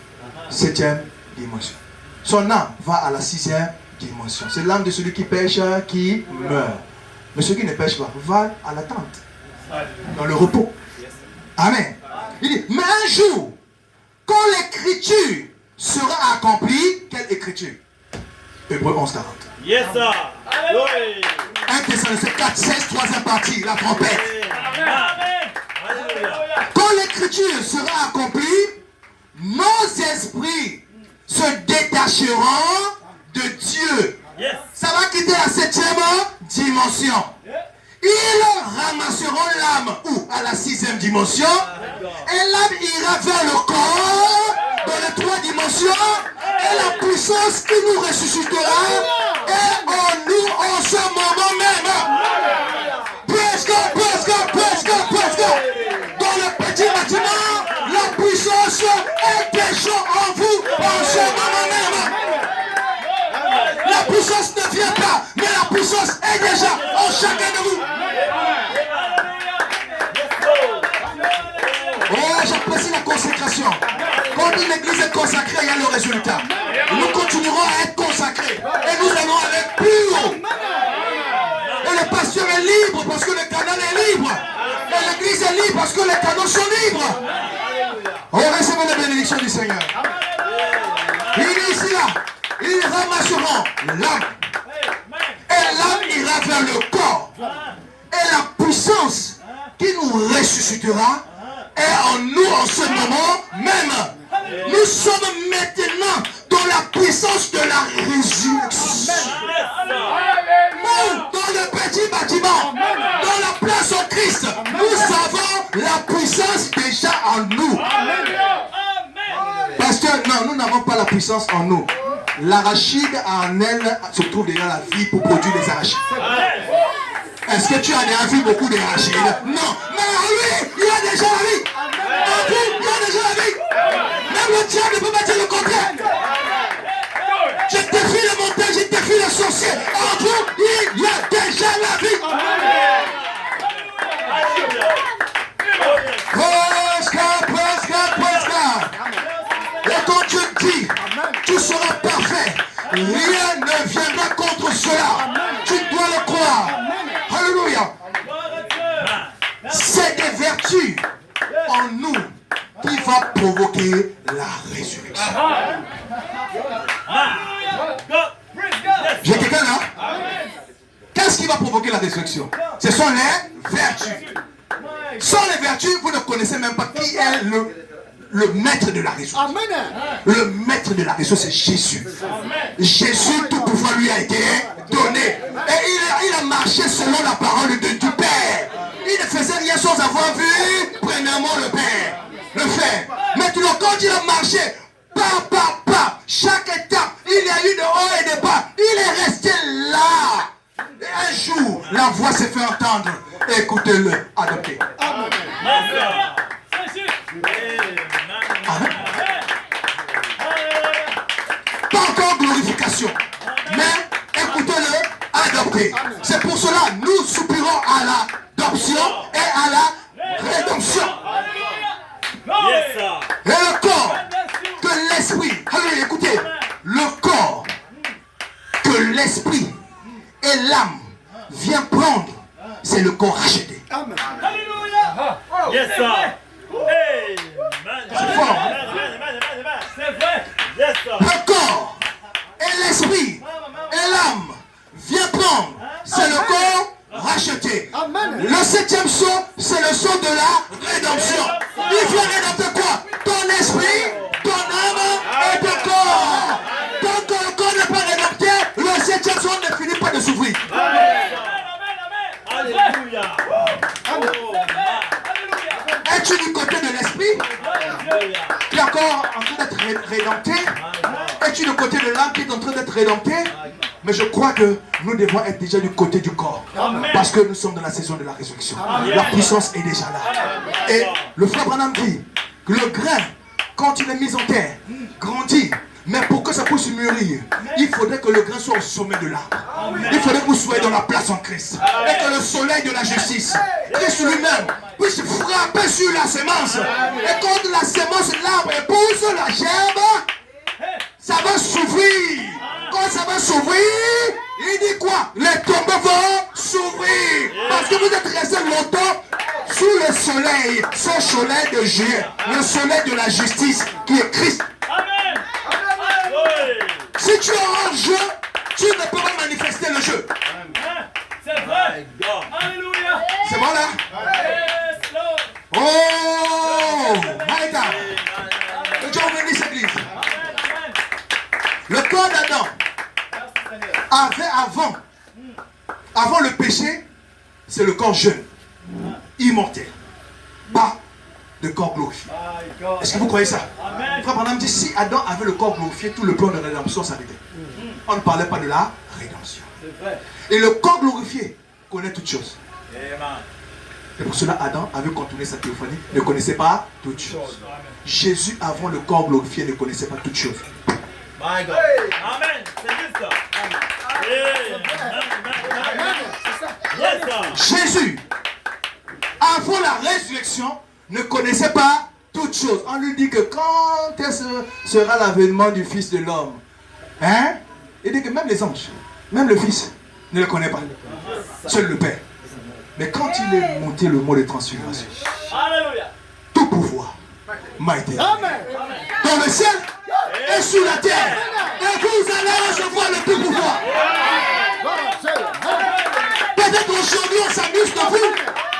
7e dimension. Son âme va à la 6e dimension. C'est l'âme de celui qui pêche qui meurt. Mais celui qui ne pêche pas va à l'attente, dans le repos. Amen. Il dit, mais un jour, quand l'écriture sera accomplie, quelle écriture? Hébreux 11, 40. Yes, sir. Oui. 1 Thessaloniciens 4, 16, troisième partie, la trompette. Amen. Alléluia. Quand l'écriture sera accomplie, nos esprits se détacheront de Dieu. Yes. Ça va quitter la 7e dimension. Ils ramasseront l'âme où? À la 6e dimension. Et l'âme ira vers le corps dans les 3 dimensions. Et la puissance qui nous ressuscitera est en nous en ce moment même. Praise God, praise God, praise God, praise God. Dans le petit bâtiment, la puissance est déjà en vous en ce moment même. La puissance ne vient pas, mais la puissance est déjà en chacun de vous. Oh, j'apprécie la consécration. Quand une église est consacrée, il y a le résultat. Nous continuerons à être consacrés. Et nous allons aller plus haut. Et le pasteur est libre parce que le canal est libre. Et l'église est libre parce que les canaux sont libres. Oh, recevez la bénédiction du Seigneur. Il est ici là. Ils ramasseront l'âme. Et l'âme ira vers le corps. Et la puissance qui nous ressuscitera est en nous en ce moment même. Nous sommes maintenant dans la puissance de la résurrection. Nous, dans le petit bâtiment, dans la place au Christ, nous avons la puissance déjà en nous. Pasteur, non, nous n'avons pas la puissance en nous. L'arachide en elle se trouve déjà la vie pour produire des arachides. Est-ce que tu as déjà vu beaucoup d'arachides? Non. Mais en lui, il y a déjà la vie. En lui, il y a déjà la vie. Même le diable ne peut pas dire le contraire. Je défie les montagnes, je défie les sorciers. En vous, il y a déjà la vie. Praise God, praise God, praise God. Et quand Dieu dit, tu seras parfait. Rien ne viendra contre cela. Tu dois le croire. Alléluia. C'est des vertus en nous qui va provoquer la résurrection. J'ai quelqu'un là? Qu'est-ce qui va provoquer la résurrection? Ce sont les vertus. Sans les vertus, vous ne connaissez même pas qui est le maître de la résurrection. Le maître de la résurrection, c'est Jésus. Jésus, tout pouvoir lui a été donné. Et il a marché selon la parole du Père. Il ne faisait rien sans avoir vu, premièrement, le Père le faire. Maintenant, quand il a marché, pas, chaque étape, il y a eu de haut et de bas. Il est resté là. Et un jour, la voix s'est fait entendre. Écoutez-le, adoptez. Amen. Pas encore glorification, mais écoutez-le, adoptez. C'est pour cela nous soupirons à l'adoption et à la rédemption. Et le corps que l'esprit, allez écoutez, le corps que l'esprit et l'âme vient prendre, c'est le corps racheté. Amen. Yes, sir. C'est fort. C'est vrai. Yes, sir. Le corps et l'esprit et l'âme vient prendre, c'est le corps racheté. Amen. Le 7e saut, c'est le saut de la rédemption. Il vient rédempter quoi? Ton esprit, ton âme et ton corps. Tant que le corps n'est pas rédempté, le 7e saut ne finit pas de s'ouvrir. Alléluia. Es-tu du côté de l'esprit? Tu es encore en train d'être rédempté? Es-tu du côté de l'âme qui est en train d'être rédempté? Mais je crois que nous devons être déjà du côté du corps. Parce que nous sommes dans la saison de la résurrection. La puissance est déjà là. Et le frère Branham dit que le grain, quand il est mis en terre, grandit. Mais pour que ça puisse mûrir, il faudrait que le grain soit au sommet de l'arbre. Il faudrait que vous soyez dans la place en Christ. Et que le soleil de la justice, Christ lui-même, puisse frapper sur la sémence. Et quand la sémence de l'arbre épouse la gerbe, ça va s'ouvrir. Quand ça va s'ouvrir, il dit quoi? Les tombeaux vont s'ouvrir. Parce que vous êtes resté longtemps sous le soleil, ce soleil de Dieu, le soleil de la justice qui est Christ. Amen. Si tu es en jeu, tu ne peux pas manifester le jeu. C'est vrai. Alléluia. C'est bon là? Yes, Lord. Oh! Maïka! Que Dieu bénisse cette église. Le corps d'Adam avait avant le péché, c'est le corps jeune, immortel, pas de corps glorifié. Est-ce que vous croyez ça? Frère Branham dit, si Adam avait le corps glorifié, tout le plan de rédemption s'arrêtait. On ne parlait pas de la rédemption. Et le corps glorifié connaît toutes choses. C'est pour cela Adam avait continué sa théophanie, ne connaissait pas toutes choses. Jésus, avant le corps glorifié, ne connaissait pas toutes choses. My God. Amen. C'est juste ça. Yes, sir. Jésus, avant la résurrection, ne connaissait pas toutes choses. On lui dit que quand sera l'avènement du Fils de l'homme, hein? Il dit que même les anges, même le Fils, ne le connaît pas. Seul le Père. Mais quand il est monté le mot de transfiguration, Alléluia. tout pouvoir m'a été donné. Dans le ciel et sur la terre. Et vous allez recevoir le tout pouvoir. Peut-être aujourd'hui on s'amuse de vous.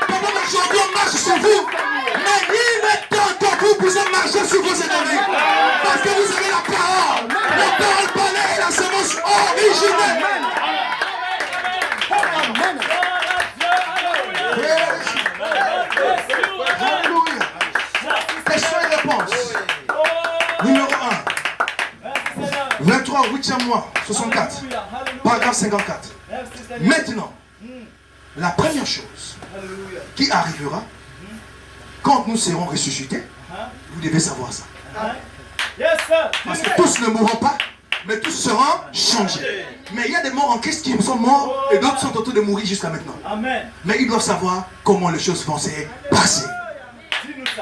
Peut-être aujourd'hui on marche sur vous. Mais il est temps que vous puissiez marcher sur vos ennemis. Parce que vous avez la parole. La parole parlée est la semence originelle. Alléluia. Question et réponse. Numéro 1. 23, 8e mois, 64. Paragraphe 54. Maintenant, la première chose qui arrivera quand nous serons ressuscités, vous devez savoir ça. Parce que tous ne mourront pas, mais tous seront changés. Mais il y a des morts en Christ qui sont morts et d'autres sont en train de mourir jusqu'à maintenant. Mais ils doivent savoir comment les choses vont se passer.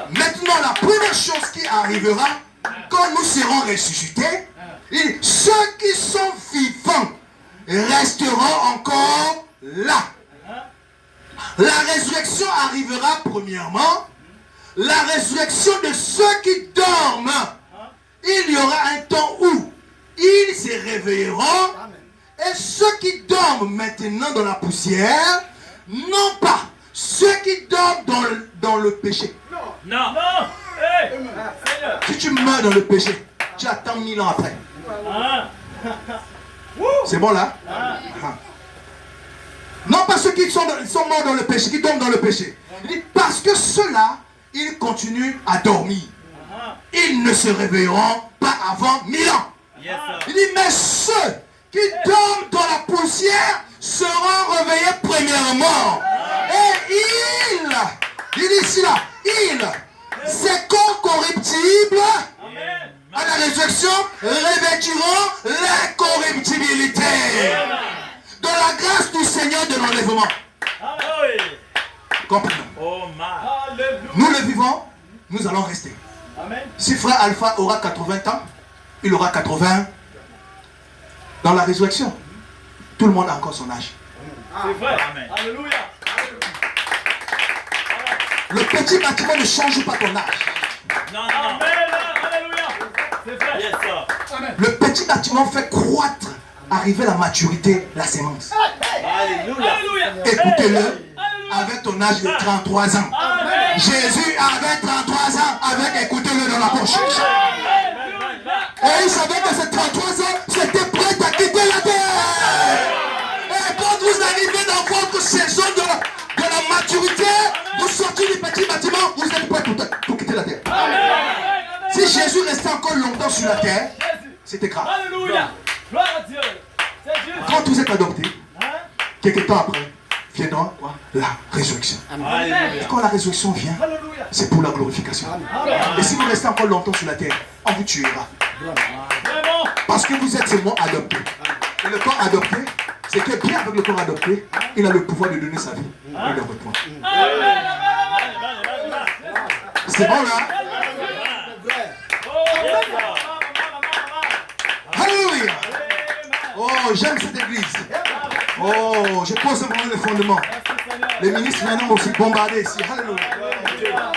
Maintenant, la première chose qui arrivera quand nous serons ressuscités, ceux qui sont vivants resteront encore là. La résurrection arrivera premièrement. La résurrection de ceux qui dorment. Il y aura un temps où ils se réveilleront. Et ceux qui dorment maintenant dans la poussière, non pas ceux qui dorment dans le péché. Non. Hey. Si tu meurs dans le péché, tu attends 1000 ans après. C'est bon là? Non pas ceux qui sont morts dans le péché, qui dorment dans le péché. Il dit parce que ceux-là, ils continuent à dormir. Ils ne se réveilleront pas avant 1000 ans. Il dit mais ceux qui dorment dans la poussière seront réveillés premièrement. Et il dit ici là, ces corps corruptibles à la résurrection revêtiront l'incorruptibilité dans la grâce du Seigneur de l'enlèvement. Comprenons. Nous le vivons, nous allons rester. Si frère Alpha aura 80 ans, il aura 80 dans la résurrection. Tout le monde a encore son âge. C'est vrai. Alléluia. Le petit bâtiment ne change pas ton âge. Non. Alléluia. C'est vrai. Yes, sir. Le petit bâtiment fait croître, arriver à la maturité, la sémence. Alléluia. Écoutez-le, avec ton âge de 33 ans. Jésus avait 33 ans, avec écoutez-le dans la poche. Et il savait que ces 33 ans, c'était prêt à quitter la terre. Et quand vous arrivez dans votre saison de la maturité, vous sortez du petit bâtiment, vous êtes prêt pour quitter la terre. Si Jésus restait encore longtemps sur la terre, c'était grave. Alléluia. Gloire à Dieu. C'est Dieu. Quand vous êtes adopté, quelques temps après, viendra quoi? La résurrection. Et quand la résurrection vient, c'est pour la glorification. Et si vous restez encore longtemps sur la terre, on vous tuera. Parce que vous êtes seulement adopté. Et le corps adopté, Ce qui est bien avec le corps adopté, il a le pouvoir de donner sa vie et de reprendre. C'est bon là? Alléluia! Oh, j'aime cette église. Oh, je pose vraiment les fondements. Les ministres viendront aussi bombarder ici. Alléluia.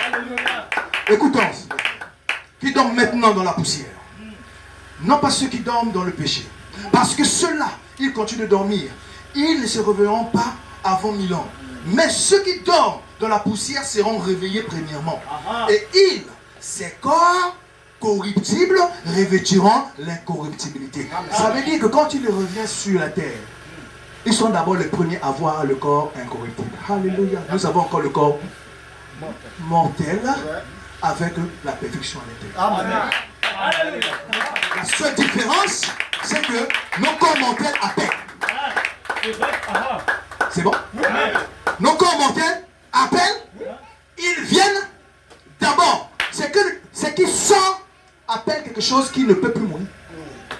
Écoutons. Qui dorment maintenant dans la poussière. Non pas ceux qui dorment dans le péché. Parce que ceux-là, ils continuent de dormir. Ils ne se réveilleront pas avant 1000 ans. Mais ceux qui dorment dans la poussière seront réveillés premièrement. Et ils, ces corps corruptibles, revêtiront l'incorruptibilité. Ça veut dire que quand il revient sur la terre, ils sont d'abord les premiers à voir le corps incorruptible. Alléluia. Nous avons encore le corps mortel avec la perfection à l'intérieur. La seule différence, c'est que nos corps mortels appellent. C'est bon? Nos corps mortels appellent, ils viennent d'abord. C'est qu'ils sortent, appellent quelque chose qui ne peut plus mourir.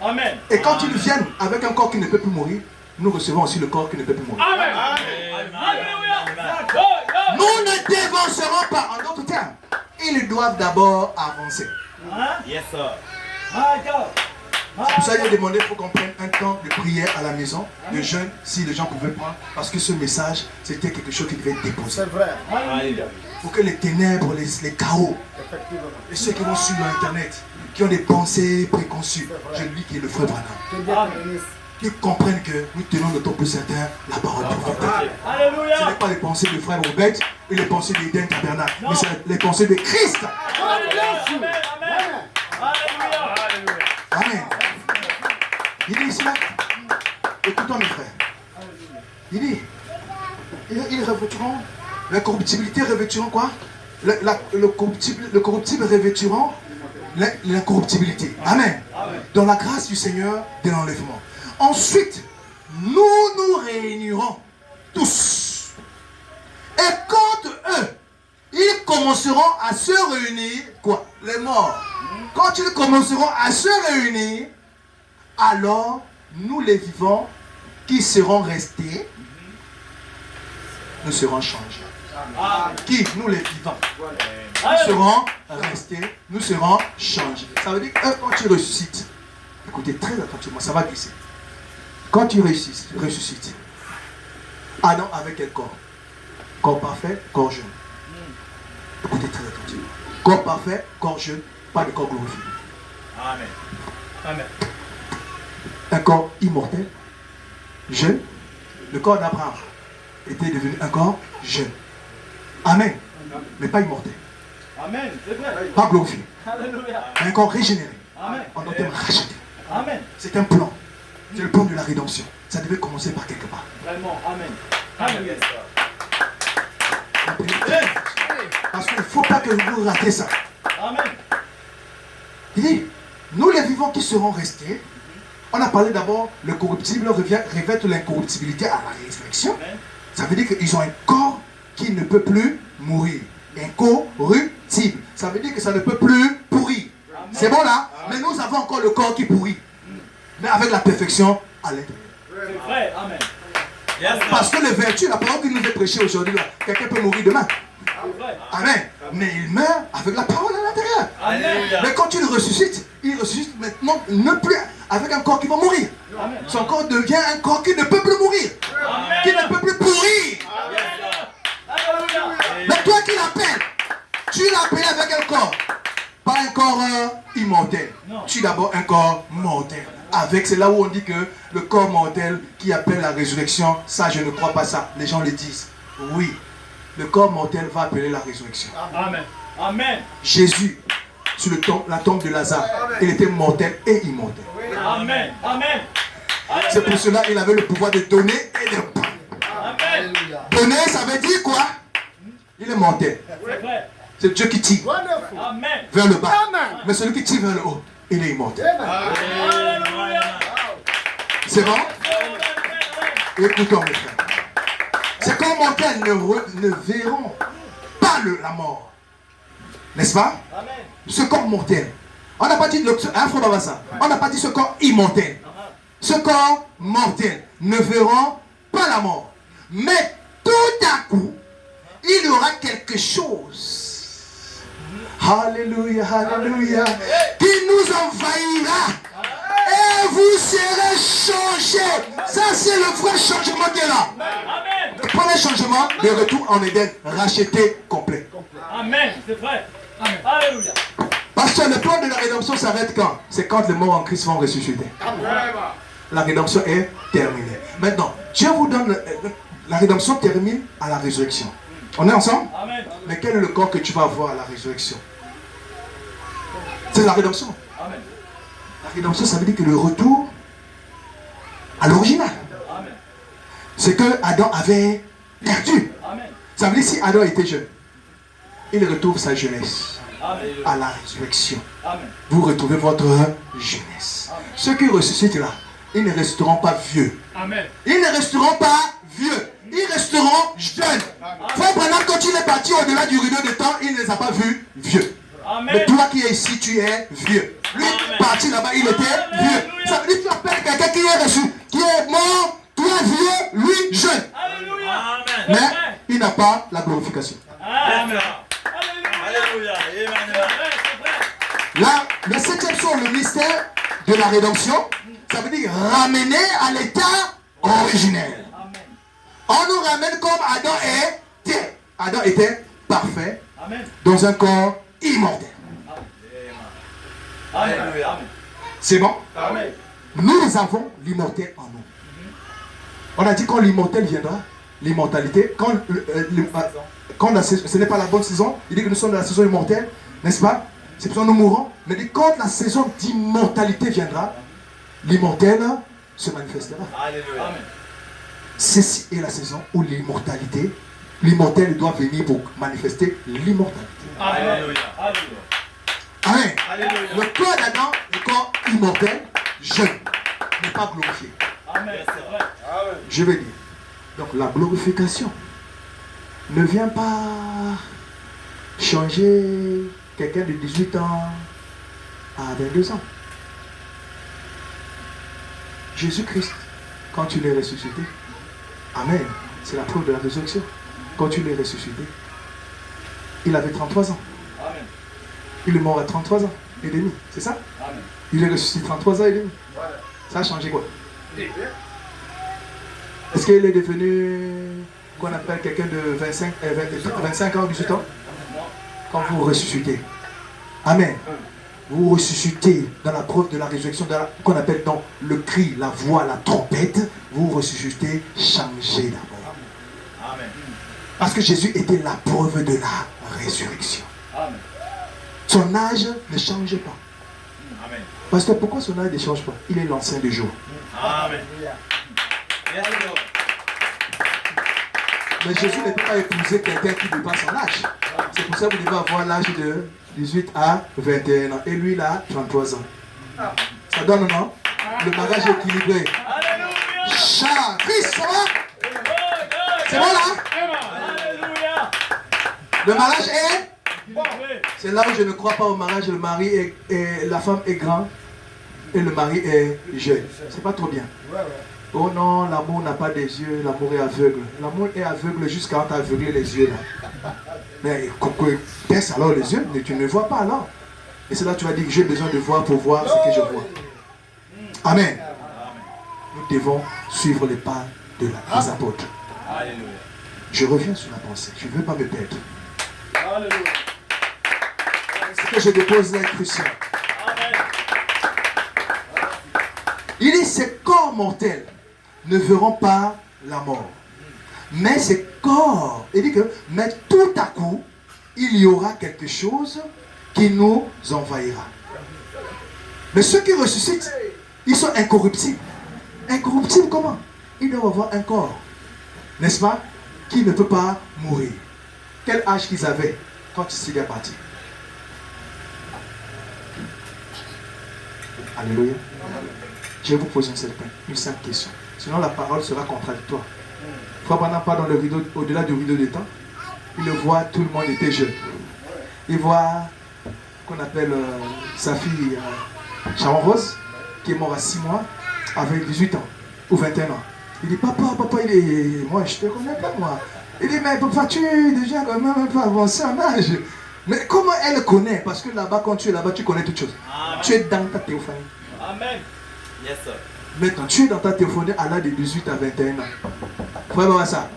Amen. Et quand ils viennent avec un corps qui ne peut plus mourir, nous recevons aussi le corps qui ne peut plus mourir. Amen. Nous ne dévancerons pas, en d'autres termes. Ils doivent d'abord avancer. Yes, sir. C'est pour ça qu'il a demandé pour qu'on prenne un temps de prière à la maison, de jeûne, si les gens pouvaient prendre. Parce que ce message, c'était quelque chose qui devait être déposé. C'est vrai. Pour que les ténèbres, les chaos, et ceux qui vont sur Internet, qui ont des pensées préconçues, je lui dis qu'il est le frère Branham, qu'ils comprennent que nous tenons notre plus certain la parole prophétique. Alléluia. Ce n'est pas les pensées de frère Robert et les pensées d'Éden Tabernacle, mais c'est les pensées de Christ. Amen. Alléluia. Amen. Il dit ici là, écoutons mes frères. Il dit, ils revêtiront, la corruptibilité revêtiront quoi? Le corruptible revêtiront l'incorruptibilité. Amen. Dans la grâce du Seigneur de l'enlèvement. Ensuite, nous nous réunirons tous. Et quand eux, ils commenceront à se réunir, quoi? Les morts. Quand ils commenceront à se réunir, alors nous les vivants qui serons restés, nous serons changés. Qui? Nous les vivants. Nous serons restés, nous serons changés. Ça veut dire que quand tu ressuscites, écoutez très attentivement, ça va glisser. Quand tu ressuscites, Adam avec quel corps? Corps parfait, corps jeune. Écoutez très attentivement. Corps parfait, corps jeune, pas de corps glorifié. Amen. Amen. Un corps immortel, jeune. Le corps d'Abraham était devenu un corps jeune. Amen. Mais pas immortel. Amen. C'est vrai. Pas glorifié. Alléluia. Un corps régénéré. Amen. On doit être racheté. Amen. C'est un plan. C'est le plan de la rédemption. Ça devait commencer par quelque part. Vraiment. Amen. Amen. Parce qu'il ne faut pas que vous ratez ça. Amen. Il dit, nous les vivants qui serons restés, on a parlé d'abord, le corruptible revêt l'incorruptibilité à la résurrection. Ça veut dire qu'ils ont un corps qui ne peut plus mourir. Incorruptible. Ça veut dire que ça ne peut plus pourrir. C'est bon là? Mais nous avons encore le corps qui pourrit. Mais avec la perfection à l'intérieur. C'est vrai. Amen. Parce que les vertus, la parole qui nous est prêchée aujourd'hui, quelqu'un peut mourir demain. Amen. Mais il meurt avec la parole à l'intérieur. Amen. Mais quand il ressuscite maintenant ne plus avec un corps qui va mourir. Amen. Son corps devient un corps qui ne peut plus mourir. Amen. Qui ne peut plus pourrir. Alléluia. Mais toi qui l'appelles, tu l'appelles avec un corps. Pas un corps immortel. Non. Tu d'abord un corps mortel. Avec, c'est là où on dit que le corps mortel qui appelle la résurrection, ça je ne crois pas ça. Les gens le disent. Oui, le corps mortel va appeler la résurrection. Amen. Amen. Jésus, sur la tombe de Lazare, il était mortel et immortel. Amen. Amen. C'est pour cela qu'il avait le pouvoir de donner et de prendre. Amen. Donner, ça veut dire quoi? Il est mortel. C'est vrai. C'est Dieu qui tire Amen. vers le bas. Amen. Mais celui qui tire vers le haut, il est immortel. Alléluia. C'est bon? Écoutons mes frères. Ces corps mortels ne verront pas la mort. N'est-ce pas? Amen. Ce corps mortel. On n'a pas dit on n'a pas dit ce corps immortel. Ce corps mortels ne verront pas la mort. Mais tout à coup, il y aura quelque chose. Alléluia, alléluia. Qui nous envahira. Et vous serez changés. Ça, c'est le vrai changement qui est là. Amen. Le premier changement, le retour en Éden, racheté complet. Amen. C'est vrai. Amen. Alléluia. Parce que le plan de la rédemption s'arrête quand? C'est quand les morts en Christ vont ressusciter. La rédemption est terminée. Maintenant, Dieu vous donne... La rédemption termine à la résurrection. On est ensemble? Amen. Mais quel est le corps que tu vas avoir à la résurrection? C'est la rédemption. Amen. La rédemption, ça veut dire que le retour à l'original. Amen. C'est que Adam avait perdu. Amen. Ça veut dire si Adam était jeune, il retrouve sa jeunesse Amen. à la résurrection. Amen. Vous retrouvez votre jeunesse. Ceux qui ressuscitent là, ils ne resteront pas vieux. Amen. Ils ne resteront pas vieux. Ils resteront jeunes. Frère Branham, quand il est parti au-delà du rideau de temps, il ne les a pas vus vieux. Amen. Mais toi qui es ici, tu es vieux. Lui, Amen. parti là-bas, il était vieux. Ça veut dire que tu appelles quelqu'un qui est reçu, qui est mort, toi vieux, lui jeune. Alléluia. Amen. Mais il n'a pas la glorification. Amen. Alléluia. Amen. Là, le septième son, le mystère de la rédemption, ça veut dire ramener à l'état originel. Amen. On nous ramène comme Adam était. Adam était parfait Amen. dans un corps immortel. Alléluia. Amen. C'est bon? Amen. Nous avons l'immortel en nous. On a dit quand l'immortel viendra, l'immortalité, quand la saison, ce n'est pas la bonne saison, il dit que nous sommes dans la saison immortelle, n'est-ce pas? C'est pour ça que nous mourrons. Mais dit, quand la saison d'immortalité viendra, l'immortel se manifestera. Alléluia. Amen. Ceci est la saison où l'immortel doit venir pour manifester l'immortalité. Alléluia. Amen. Alléluia. Le corps d'Adam, le corps immortel, jeune, n'est pas glorifié. Amen. C'est vrai. Je vais dire. Donc la glorification ne vient pas changer quelqu'un de 18 ans à 22 ans. Jésus-Christ, quand tu l'es ressuscité, Amen, c'est la preuve de la résurrection. Quand tu l'es ressuscité, il avait 33 ans. Amen. Il est mort à 33 ans et demi, c'est ça? Amen. Il est ressuscité 33 ans et demi. Ça a changé quoi? Est-ce qu'il est devenu, qu'on appelle quelqu'un de 25 ans, 18 ans? Quand vous ressuscitez. Amen. Vous ressuscitez dans la preuve de la résurrection, qu'on appelle dans le cri, la voix, la trompette. Vous ressuscitez, changez d'abord. Amen. Parce que Jésus était la preuve de la résurrection. Amen. Son âge ne change pas. Amen. Parce que pourquoi son âge ne change pas? Il est l'ancien des jours. Amen. Yes, Lord. Mais Jésus ne peut pas épouser quelqu'un qui dépasse son âge. C'est pour ça que vous devez avoir l'âge de 18 à 21 ans. Et lui, il a 33 ans. Ça donne, non? Le mariage est équilibré. Alléluia. Chat, Christ, ça va? C'est bon là? Alléluia. Le mariage est... Oui. C'est là où je ne crois pas au mariage. Le mari est la femme est grande et le mari est jeune. C'est pas trop bien. Oh non, l'amour n'a pas des yeux, l'amour est aveugle. L'amour est aveugle jusqu'à t'aveugler les yeux là. Mais baisse alors les yeux, mais tu ne vois pas alors. Et c'est là que tu vas dire que j'ai besoin de voir pour voir ce que je vois. Amen. Nous devons suivre les pas des apôtres. Alléluia. Je reviens sur la pensée, je ne veux pas me perdre. Alléluia. Ce que je dépose là est crucial. Amen. Il dit ces corps mortels ne verront pas la mort. Mais ces corps, il dit que, mais tout à coup, il y aura quelque chose qui nous envahira. Mais ceux qui ressuscitent, ils sont incorruptibles. Incorruptibles comment? Ils doivent avoir un corps, n'est-ce pas? Qui ne peut pas mourir. Quel âge qu'ils avaient quand ils s'étaient partis? Alléluia. Je vais vous poser une simple question. Sinon la parole sera contradictoire. Frère Branham pas dans le rideau, au-delà du rideau de temps. Il le voit, tout le monde était jeune. Il voit qu'on appelle sa fille Sharon Rose, qui est morte à 6 mois, avec 18 ans. ou 21 ans. Il dit, papa, il est... Moi, je te connais pas, moi. Il dit, mais papa, tu es déjà quand même un peu avancé en âge. Mais comment elle connaît? Parce que là-bas, quand tu es là-bas, tu connais toutes choses. Amen. Tu es dans ta théophanie. Amen. Yes, sir. Maintenant, tu es dans ta théophanie à l'âge de 18 à 21 ans. Faut voir ça.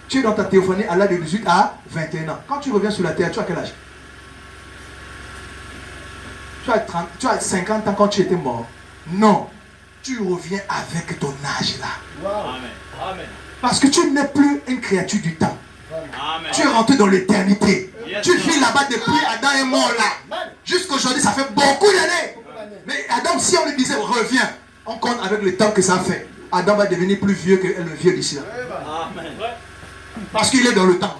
Tu es dans ta théophanie à l'âge de 18 à 21 ans. Quand tu reviens sur la terre, tu as quel âge? Tu as 50 ans quand tu étais mort. Non. Tu reviens avec ton âge là. Amen. Amen. Parce que tu n'es plus une créature du temps. Amen. Tu es rentré dans l'éternité. Yes, Tu sir. vis là-bas depuis Adam est mort là. Jusqu'aujourd'hui, ça fait beaucoup d'années. Mais Adam, si on lui disait reviens, on compte avec le temps que ça fait. Adam va devenir plus vieux que le vieux d'ici là. Amen. Vrai. Parce qu'il est dans le temps.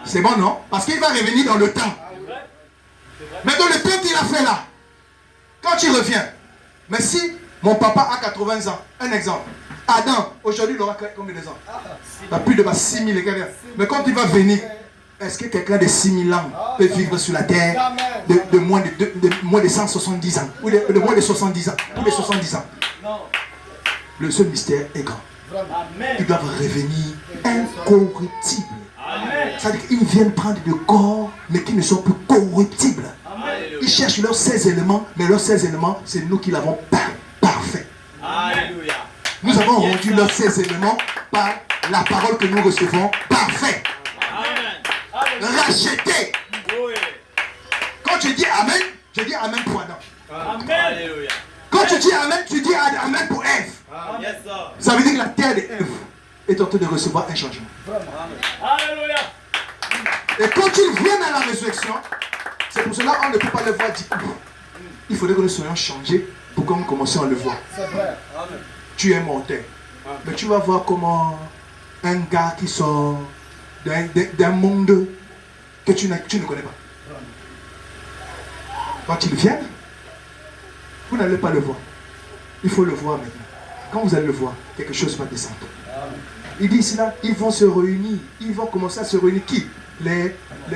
C'est bon, non? Parce qu'il va revenir dans le temps. C'est vrai. Mais dans le temps qu'il a fait là, quand tu reviens, mais si mon papa a 80 ans, un exemple, Adam, aujourd'hui, il aura combien de ans? Il a plus de 6 000 et quelques. Mais quand il va venir, est-ce que quelqu'un de 6 000 ans peut vivre sur la terre de moins de 170 ans ou de moins de 70 ans? Tous les 70 ans. Non. Le seul mystère est grand. Amen. Ils doivent revenir incorruptibles. Amen. C'est-à-dire qu'ils viennent prendre des corps, mais qui ne sont plus corruptibles. Amen. Ils cherchent leurs 16 éléments, mais leurs 16 éléments, c'est nous qui l'avons parfait. Alléluia. Nous avons rendu leurs 16 éléments par la parole que nous recevons parfait. Amen. Racheté. Oui. Quand tu dis Amen, je dis Amen pour Adam. Amen. Alléluia. Quand tu dis Amen, tu dis Amen pour Ève. Yes, sir. Ça veut dire que la terre d'Ève est en train de recevoir un changement. Alléluia. Et quand ils viennent à la résurrection, c'est pour cela qu'on ne peut pas le voir du coup. Il faudrait que nous soyons changés pour que nous commencions à le voir. C'est vrai. Tu es mortel. Mais tu vas voir comment un gars qui sort d'un monde que tu ne connais pas. Quand ils viennent, vous n'allez pas le voir. Il faut le voir maintenant. Quand vous allez le voir, quelque chose va descendre. Il dit ici là, ils vont se réunir. Ils vont commencer à se réunir. Qui? Les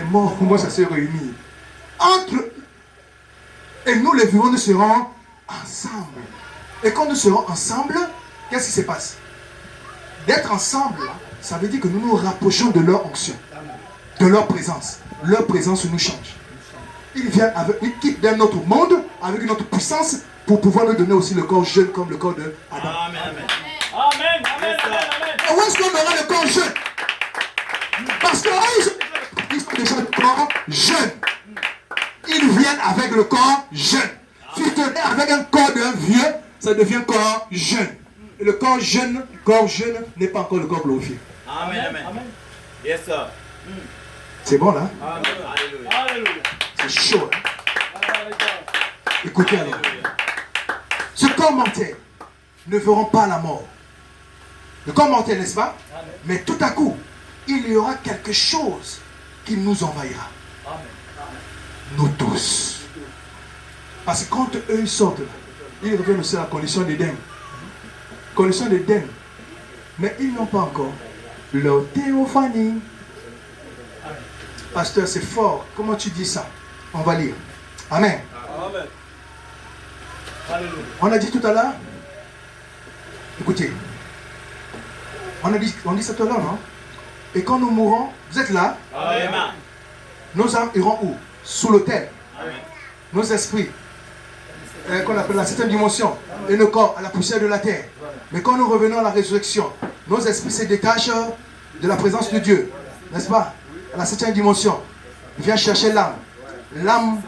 morts commencent à se réunir. Entre. Et nous les vivants, nous serons ensemble. Et quand nous serons ensemble, qu'est-ce qui se passe? D'être ensemble, là, ça veut dire que nous nous rapprochons de leur onction, de leur présence. Leur présence nous change. Ils viennent avec, ils quittent d'un autre monde avec une autre puissance pour pouvoir nous donner aussi le corps jeune comme le corps de Adam. Amen. Amen. Amen. Amen. Amen. Et où est-ce qu'on aura le corps jeune? Parce que ils sont déjà le corps jeune. Ils viennent avec le corps jeune. Si tu es avec un corps d'un vieux, ça devient corps jeune. Et le corps jeune n'est pas encore le corps glorifié. Amen. Amen. Yes, sir. C'est bon là? Amen. Alléluia. Alléluia. C'est chaud. Hein? Alléluia. Écoutez alors. Alléluia. Ce corps mortel ne verront pas la mort. Le corps mortel, n'est-ce pas? Mais tout à coup, il y aura quelque chose qui nous envahira. Nous tous. Parce que quand eux ils sortent, là, ils reviennent aussi à la condition d'Éden. Condition d'Éden. Mais ils n'ont pas encore leur théophanie. Pasteur, c'est fort. Comment tu dis ça? On va lire. Amen. Amen. Alléluia. On a dit tout à l'heure. Écoutez. On dit ça tout à l'heure, non? Et quand nous mourrons, vous êtes là. Amen. Nos âmes iront où? Sous l'autel. Amen. Nos esprits, qu'on appelle la septième dimension, et nos corps à la poussière de la terre. Mais quand nous revenons à la résurrection, nos esprits se détachent de la présence de Dieu, n'est-ce pas? À la septième dimension, il vient chercher l'âme. L'âme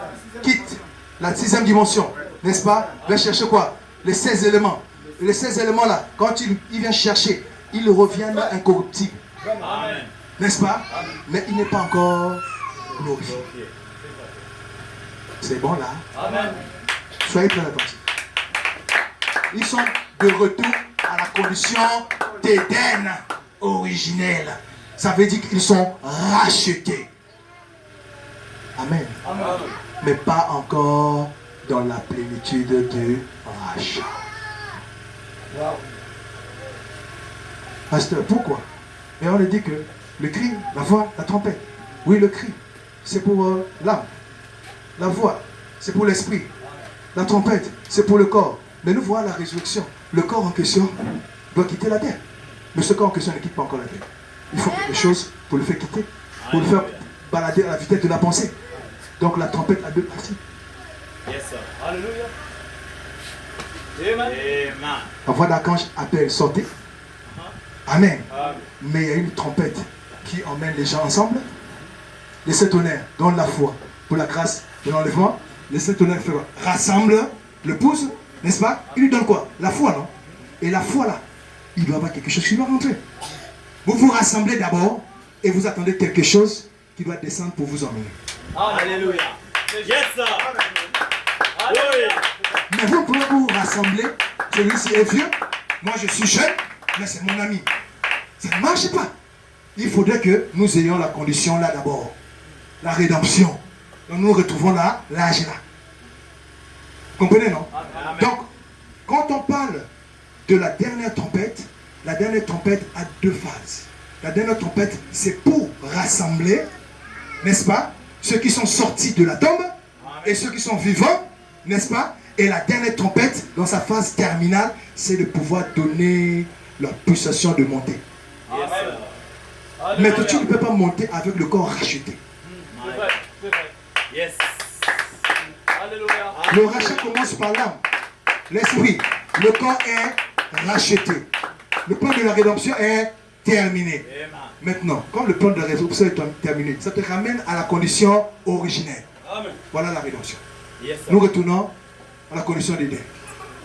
quitte la sixième dimension, n'est-ce pas? Il vient chercher quoi? Les 16 éléments. Et les 16 éléments là, quand il vient chercher, ils reviennent incorruptibles, Amen. n'est-ce pas? Mais il n'est pas encore glorifié. C'est bon là? Amen. Soyez très attentifs. Ils sont de retour à la condition d'Éden originelle. Ça veut dire qu'ils sont rachetés. Amen. Amen. Mais pas encore dans la plénitude du rachat. Pasteur, pourquoi? Et on a dit que le cri, la voix, la trompette. Oui, le cri, c'est pour l'âme. La voix, c'est pour l'esprit. La trompette, c'est pour le corps. Mais nous voyons la résurrection. Le corps en question doit quitter la terre. Mais ce corps en question ne quitte pas encore la terre. Il faut quelque chose pour le faire quitter, pour le faire balader à la vitesse de la pensée. Donc la trompette a deux parties. Yes, sir. Alléluia. Amen. Amen. La voix d'archange appelle sortez. Amen. Amen. Mais il y a une trompette qui emmène les gens ensemble. Les sept tonnerres donnent la foi pour la grâce de l'enlèvement. Les sept tonnerres rassemblent le pouce, n'est-ce pas? Il lui donne quoi? La foi, non? Et la foi là, il doit y avoir quelque chose qui doit rentrer. Vous vous rassemblez d'abord et vous attendez quelque chose qui doit descendre pour vous emmener. Alléluia. Yes, sir. Alléluia. Mais vous pouvez vous rassembler. Celui-ci est vieux, moi je suis jeune, mais c'est mon ami. Ça ne marche pas. Il faudrait que nous ayons la condition là d'abord. La rédemption. Donc nous retrouvons là, l'âge là. Vous comprenez, non? Amen. Donc, quand on parle de la dernière trompette a deux phases. La dernière trompette, c'est pour rassembler, n'est-ce pas, ceux qui sont sortis de la tombe et ceux qui sont vivants, n'est-ce pas? Et la dernière trompette, dans sa phase terminale, c'est de pouvoir donner leur pulsation de monter. Yes, sir. Mais que tu ne peux pas monter avec le corps racheté. C'est vrai, c'est vrai. Yes. Alléluia. Le rachat commence par l'âme, l'esprit. Le corps est racheté. Le plan de la rédemption est terminé. Amen. Maintenant, quand le plan de la rédemption est terminé, ça te ramène à la condition originelle. Amen. Voilà la rédemption. Yes, sir. Nous retournons à la condition d'Éden.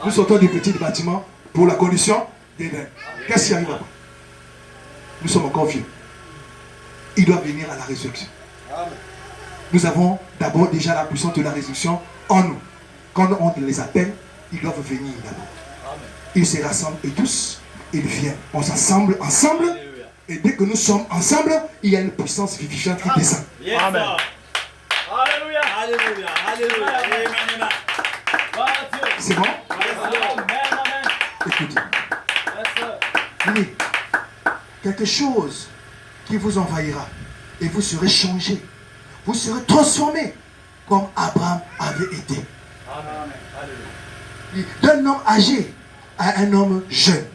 Nous sortons du petit bâtiment pour la condition d'Éden. Qu'est-ce qui arrive après? Nous sommes encore vieux. Il doit venir à la résurrection. Nous avons d'abord déjà la puissance de la résurrection en nous. Quand on les appelle, ils doivent venir d'abord. Ils se rassemblent et tous, ils viennent. On s'assemble ensemble. Alléluia. Et dès que nous sommes ensemble, il y a une puissance vivifiante qui descend. Yes, Amen. sir. Alléluia. Alléluia. Alléluia. Amen. Amen. Gloire à Dieu. C'est bon? Amen, amen. Écoutez. Yes, sir. Oui. Quelque chose qui vous envahira et vous serez changé. Vous serez transformé comme Abraham avait été. Amen. Alléluia. D'un homme âgé à un homme jeune.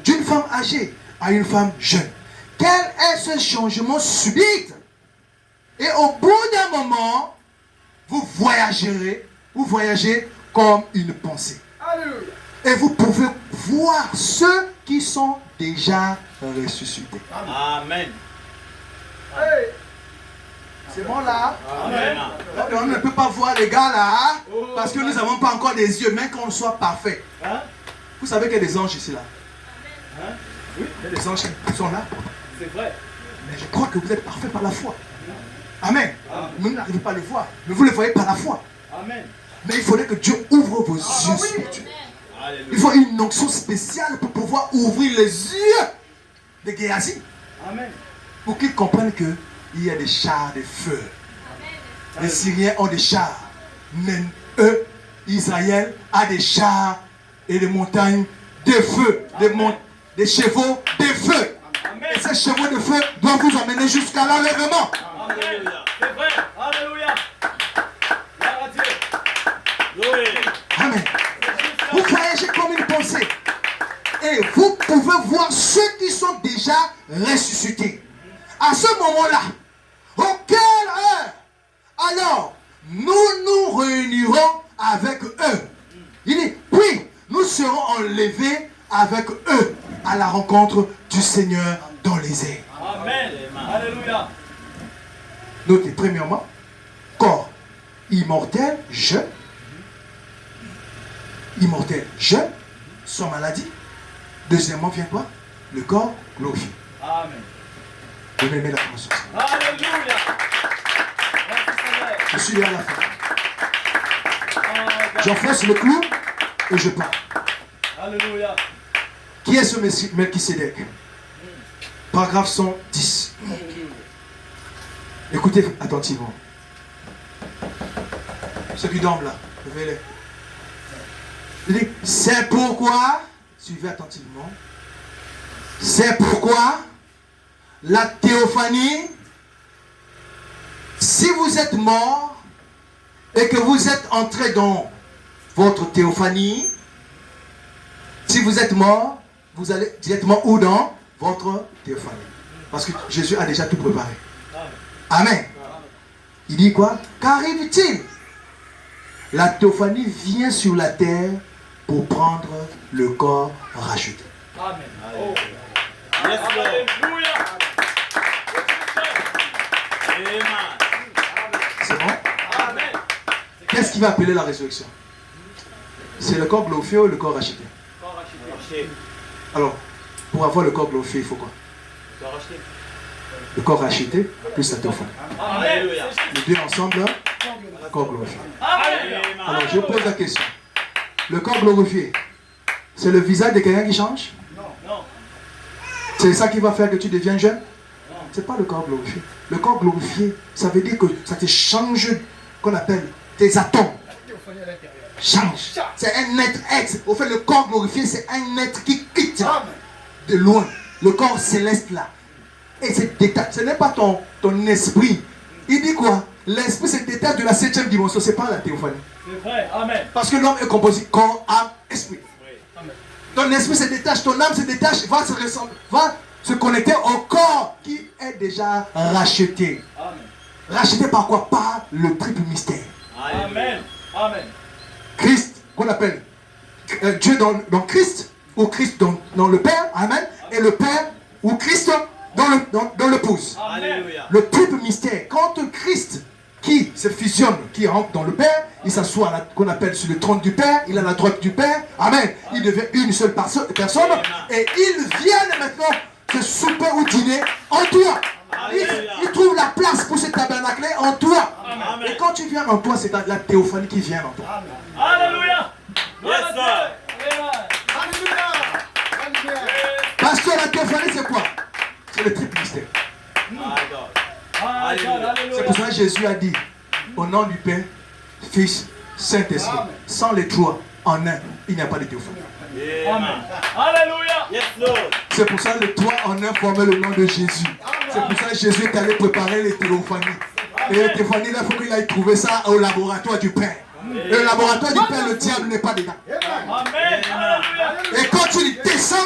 D'une femme âgée à une femme jeune. Quel est ce changement subit? Et au bout d'un moment, vous voyagez comme une pensée. Alléluia. Et vous pouvez voir ceux qui sont déjà ressuscités. Amen. Hey. C'est bon là? Amen. On ne peut pas voir les gars là, hein, parce que nous n'avons pas encore des yeux, même qu'on soit parfait. Hein? Vous savez qu'il y a des anges ici là. Hein? Oui, il y a des anges qui sont là. C'est vrai. Mais je crois que vous êtes parfait par la foi. Amen. Vous n'arrivez pas à le voir, mais vous le voyez par la foi. Amen. Mais il faudrait que Dieu ouvre vos yeux spirituels. Il Alléluia. faut une onction spéciale pour pouvoir ouvrir les yeux de Géasi. Amen. Pour qu'ils comprennent qu'il y a des chars de feu. Les Syriens ont des chars. Mais eux, Israël, a des chars et des montagnes de feu. Des chevaux de feu. Amen. Et ces chevaux de feu doivent vous emmener jusqu'à l'enlèvement. Alléluia. C'est vrai. Alléluia. Gloire à Dieu. Glory. Amen. Vous voyagez comme une pensée. Et vous pouvez voir ceux qui sont déjà ressuscités. À ce moment-là, auquel heure, alors, nous nous réunirons avec eux. Il dit, puis, nous serons enlevés avec eux à la rencontre du Seigneur dans les airs. Amen. Alléluia. Notez, premièrement, corps immortel, jeune. Immortel, jeune, sans maladie. Deuxièmement, vient quoi? Le corps glorifié. Amen. Donnez-moi la conscience. Alléluia. Merci Seigneur. Je suis là à la fin. Amen. J'enfonce le clou et je pars. Alléluia. Qui est ce Melchisédek? Paragraphe 110. Écoutez attentivement. Ceux qui dorment là, levez-les. Il dit, c'est pourquoi, suivez attentivement, c'est pourquoi la théophanie, si vous êtes mort et que vous êtes entré dans votre théophanie, si vous êtes mort, vous allez directement où dans votre théophanie. Parce que Jésus a déjà tout préparé. Amen. Il dit quoi? Qu'arrive-t-il? La théophanie vient sur la terre pour prendre le corps racheté. Amen. Oh. Yes, Lord. Alléluia. Amen. C'est bon? Amen. Qu'est-ce qui va appeler la résurrection? C'est le corps glorifié ou le corps racheté? Corps racheté. Racheté. Alors, pour avoir le corps glorifié, il faut quoi? Corps racheté. Le corps racheté plus la théophanie. Amen. Alléluia. Les deux ensemble, le corps glorifié. Amen. Alors, je pose la question. Le corps glorifié, c'est le visage de quelqu'un qui change? Non. C'est ça qui va faire que tu deviens jeune? C'est pas le corps glorifié. Le corps glorifié, ça veut dire que ça te change, qu'on appelle tes atomes. Change. C'est un être. Au fait, le corps glorifié, c'est un être qui quitte de loin. Le corps céleste là. Et c'est détaché. Ce n'est pas ton esprit. Il dit quoi? L'esprit se détache de la 7e dimension. C'est pas la théophanie. C'est vrai. Amen. Parce que l'homme est composé corps, âme, esprit. Ton esprit se détache, ton âme se détache, va se connecter au corps qui est déjà racheté. Amen. Racheté par quoi? Par le triple mystère. Amen. Amen. Christ, qu'on appelle Dieu dans Christ, ou Christ dans le Père, amen, et le Père ou Christ dans l'épouse. Alléluia. Le triple mystère, quand Christ qui se fusionne, qui rentre dans le Père, il s'assoit qu'on appelle sur le trône du Père, il est à la droite du Père, amen, il devient une seule personne, et ils viennent maintenant se souper ou dîner en toi. Il trouve la place pour se tabernacler en toi. Amen. Et quand tu viens en toi, c'est la théophanie qui vient en toi. Alléluia. Yes, sir. Parce que la théophanie, c'est quoi? C'est le triple mystère. My God. Alléluia. C'est pour ça que Jésus a dit, au nom du Père, Fils, Saint-Esprit, sans les trois en un, il n'y a pas de théophanie. Amen. Alléluia. Yes, Lord. C'est pour ça que les trois en un formaient le nom de Jésus. C'est pour ça que Jésus est allé préparer les théophanies. Et les théophanies, là, il faut qu'il aille trouver ça au laboratoire du Père. Et le laboratoire du Père, le diable n'est pas dedans. Amen. Alléluia. Et quand tu descends,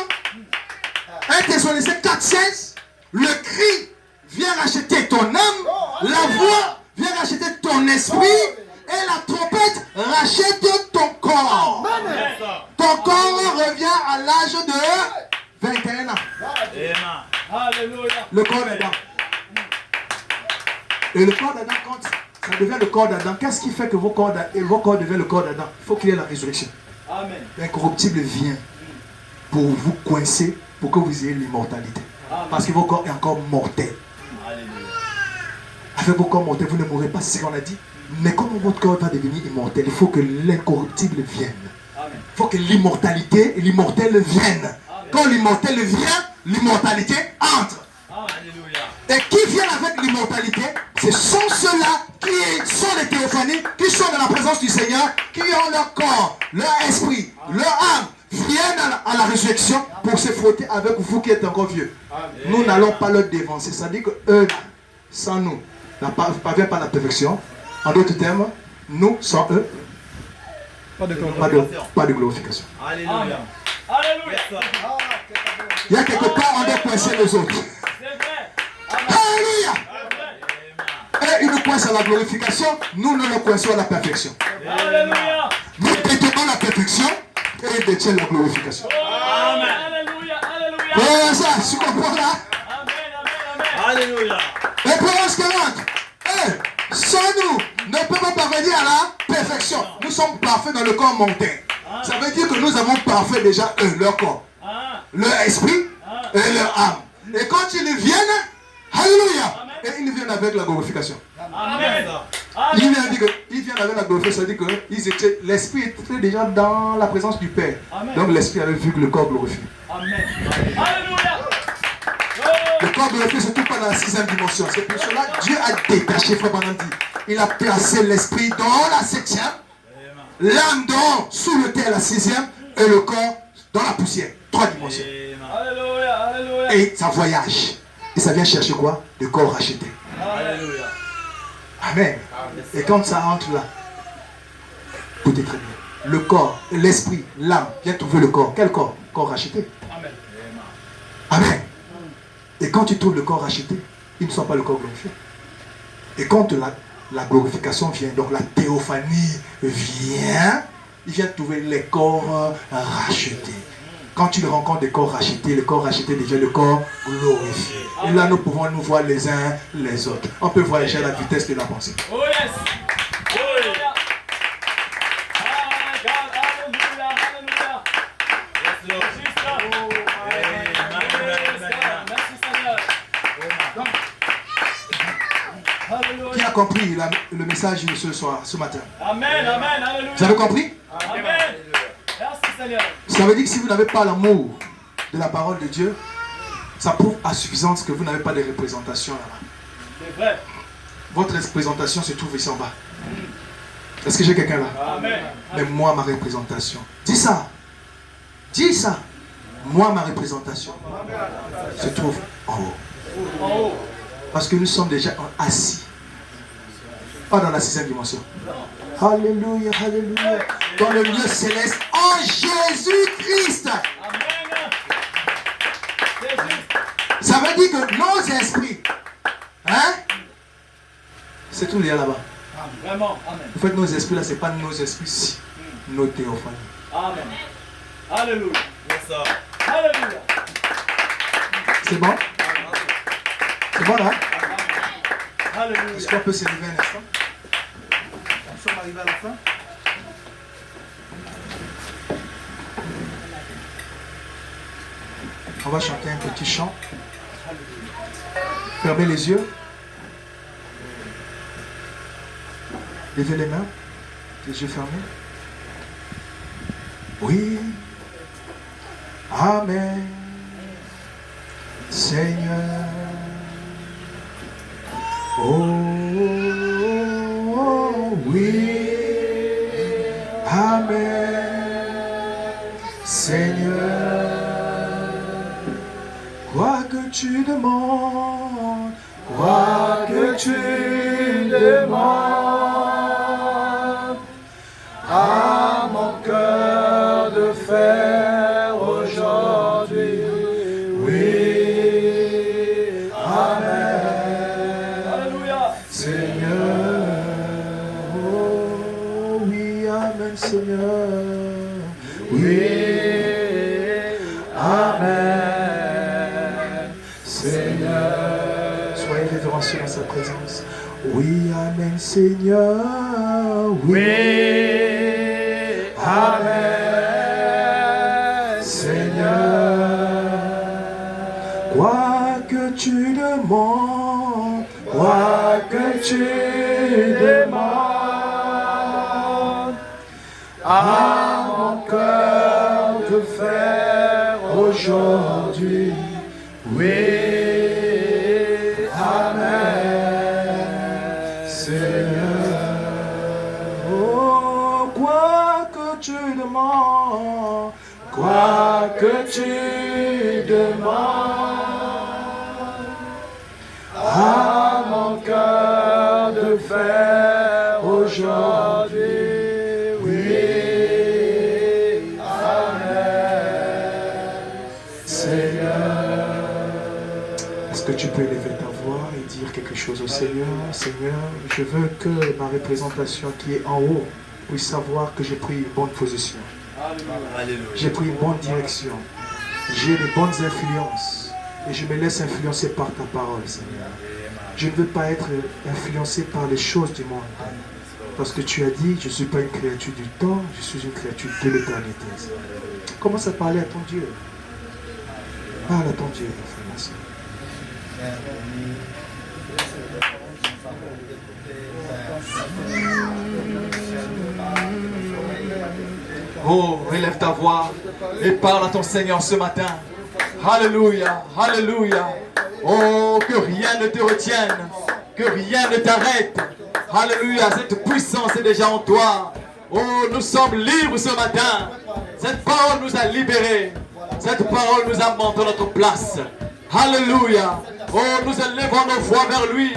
1 Thessaloniciens 4,16, le cri vient racheter ton âme, la voix vient racheter ton esprit, et la trompette rachète ton corps. Yes, sir. Ton corps revient à l'âge de 21 ans. Amen. Alléluia. Le corps d'Adam. Et le corps d'Adam, quand ça devient le corps d'Adam, qu'est-ce qui fait que vos corps deviennent le corps d'Adam? Il faut qu'il y ait la résurrection. Amen. L'incorruptible vient pour vous coincer, pour que vous ayez l'immortalité. Parce que vos corps est encore mortel. Alléluia. Avec vos corps mortels, vous ne mourrez pas, c'est ce qu'on a dit. Mais comment votre corps va devenir immortel? Il faut que l'incorruptible vienne. Amen. Il faut que l'immortalité et l'immortel viennent. Quand l'immortel vient, l'immortalité entre. Alléluia. Et qui viennent avec l'immortalité? Ce sont ceux-là qui sont les théophanies, qui sont dans la présence du Seigneur, qui ont leur corps, leur esprit, leur âme, viennent à la résurrection pour se frotter avec vous qui êtes encore vieux. Nous n'allons pas leur dévancer. Ça dit que eux, sans nous, ne parviennent pas à la perfection. En d'autres termes, nous, sans eux, pas de glorification. Alléluia. Alléluia. Yes, sir. Il y a quelque part, on doit coincer les autres. C'est vrai. Amen. Alléluia! C'est vrai. Et ils nous coincent à la glorification, nous le coinçons à la perfection. Alléluia. Nous détenons la perfection et ils détiennent la glorification. Amen. Alléluia. Alléluia. Voilà ça, tu comprends là? Amen. Amen. Alléluia. Et Proverbes 40. Sans nous, ne peut pas parvenir à la perfection. Nous sommes parfaits dans le corps monté. Ça veut dire que nous avons parfait déjà eux, leur corps, leur esprit et leur âme. Et quand ils viennent, alléluia, et ils viennent avec la glorification. Amen. Ils viennent avec la glorification, ça veut dire que l'esprit était déjà dans la présence du Père. Amen. Donc l'esprit avait vu que le corps glorifié. Amen. Alléluia. Le corps glorifié se trouve pas dans la 6e dimension. C'est pour cela que Dieu a détaché, frère Branham dit. Il a placé l'esprit dans la 7e, l'âme sous le terre la 6e, et le corps dans la poussière. 3 dimensions. Alléluia. Alléluia. Et ça voyage. Et ça vient chercher quoi? Le corps racheté. Alléluia. Amen. Et quand ça entre là, tout est très bien. le corps, l'esprit, l'âme vient trouver le corps. Quel corps? Corps racheté. Amen. Amen. Et quand tu trouves le corps racheté, il ne soit pas le corps glorifié. Et quand la glorification vient, donc la théophanie vient, il vient trouver les corps rachetés. Quand tu rencontres des corps rachetés, le corps racheté devient le corps glorifié. Et là, nous pouvons nous voir les uns les autres. On peut voyager à la vitesse de la pensée. Oh yes. Hallelujah. Ah, God, hallelujah, hallelujah. Yes, Lord. Jesus. Merci Seigneur. Qui Hallelujah. a compris le message de ce soir, ce matin? Amen, amen, hallelujah. Vous avez compris? Amen. Merci Seigneur. Ça veut dire que si vous n'avez pas l'amour de la parole de Dieu, ça prouve à suffisance que vous n'avez pas de représentation là-bas. C'est vrai. Votre représentation se trouve ici en bas. Est-ce que j'ai quelqu'un là? Amen. Mais moi, ma représentation. Dis ça. Dis ça. Moi, ma représentation se trouve en haut. En haut. Parce que nous sommes déjà assis. Pas dans la 6e dimension. Alléluia, alléluia. Dans le lieu céleste en Jésus-Christ. Amen. C'est juste. Ça veut dire que nos esprits, hein, c'est tout lié là-bas. Vraiment. Amen. En fait, nos esprits là, c'est pas nos esprits ici. Nos théophanies. Amen. Alléluia. Yes, sir. Alléluia. C'est bon? C'est bon là? Est-ce Alléluia. qu'on peut s'élever un instant? Nous sommes arrivés à la fin. On va chanter un petit chant. Fermez les yeux. Levez les mains. Les yeux fermés. Oui. Amen. Seigneur. Oh, oui. Amen. Seigneur. Quoi que tu demandes, quoi que tu demandes à mon cœur de faire aujourd'hui, oui, amen. Alléluia. Seigneur, oh oui, amen, Seigneur, oui, amen, Seigneur. Soyez révérencieux dans sa présence. Oui, amen, Seigneur, oui, amen, Seigneur. Quoi que tu demandes, quoi que tu demandes à mon cœur de faire aujourd'hui, oui, amen, Seigneur. Oh, quoi que tu demandes, quoi que tu demandes à mon cœur de faire aujourd'hui, oui, amen, Seigneur. Est-ce que tu peux élever ta voix et dire quelque chose au Seigneur? Seigneur, je veux que ma représentation qui est en haut puisse savoir que j'ai pris une bonne position. Alléluia. J'ai pris une bonne direction. J'ai les bonnes influences. Et je me laisse influencer par ta parole, Seigneur. Je ne veux pas être influencé par les choses du monde. Parce que tu as dit, je ne suis pas une créature du temps, je suis une créature de l'éternité. Commence à parler à ton Dieu. Parle à ton Dieu, mon frère, ma soeur. Oh, élève ta voix et parle à ton Seigneur ce matin. Alléluia, alléluia. Oh, que rien ne te retienne, que rien ne t'arrête. Alléluia, cette puissance est déjà en toi. Oh, nous sommes libres ce matin. Cette parole nous a libérés. Cette parole nous a montré notre place. Alléluia. Oh, nous élevons nos voix vers lui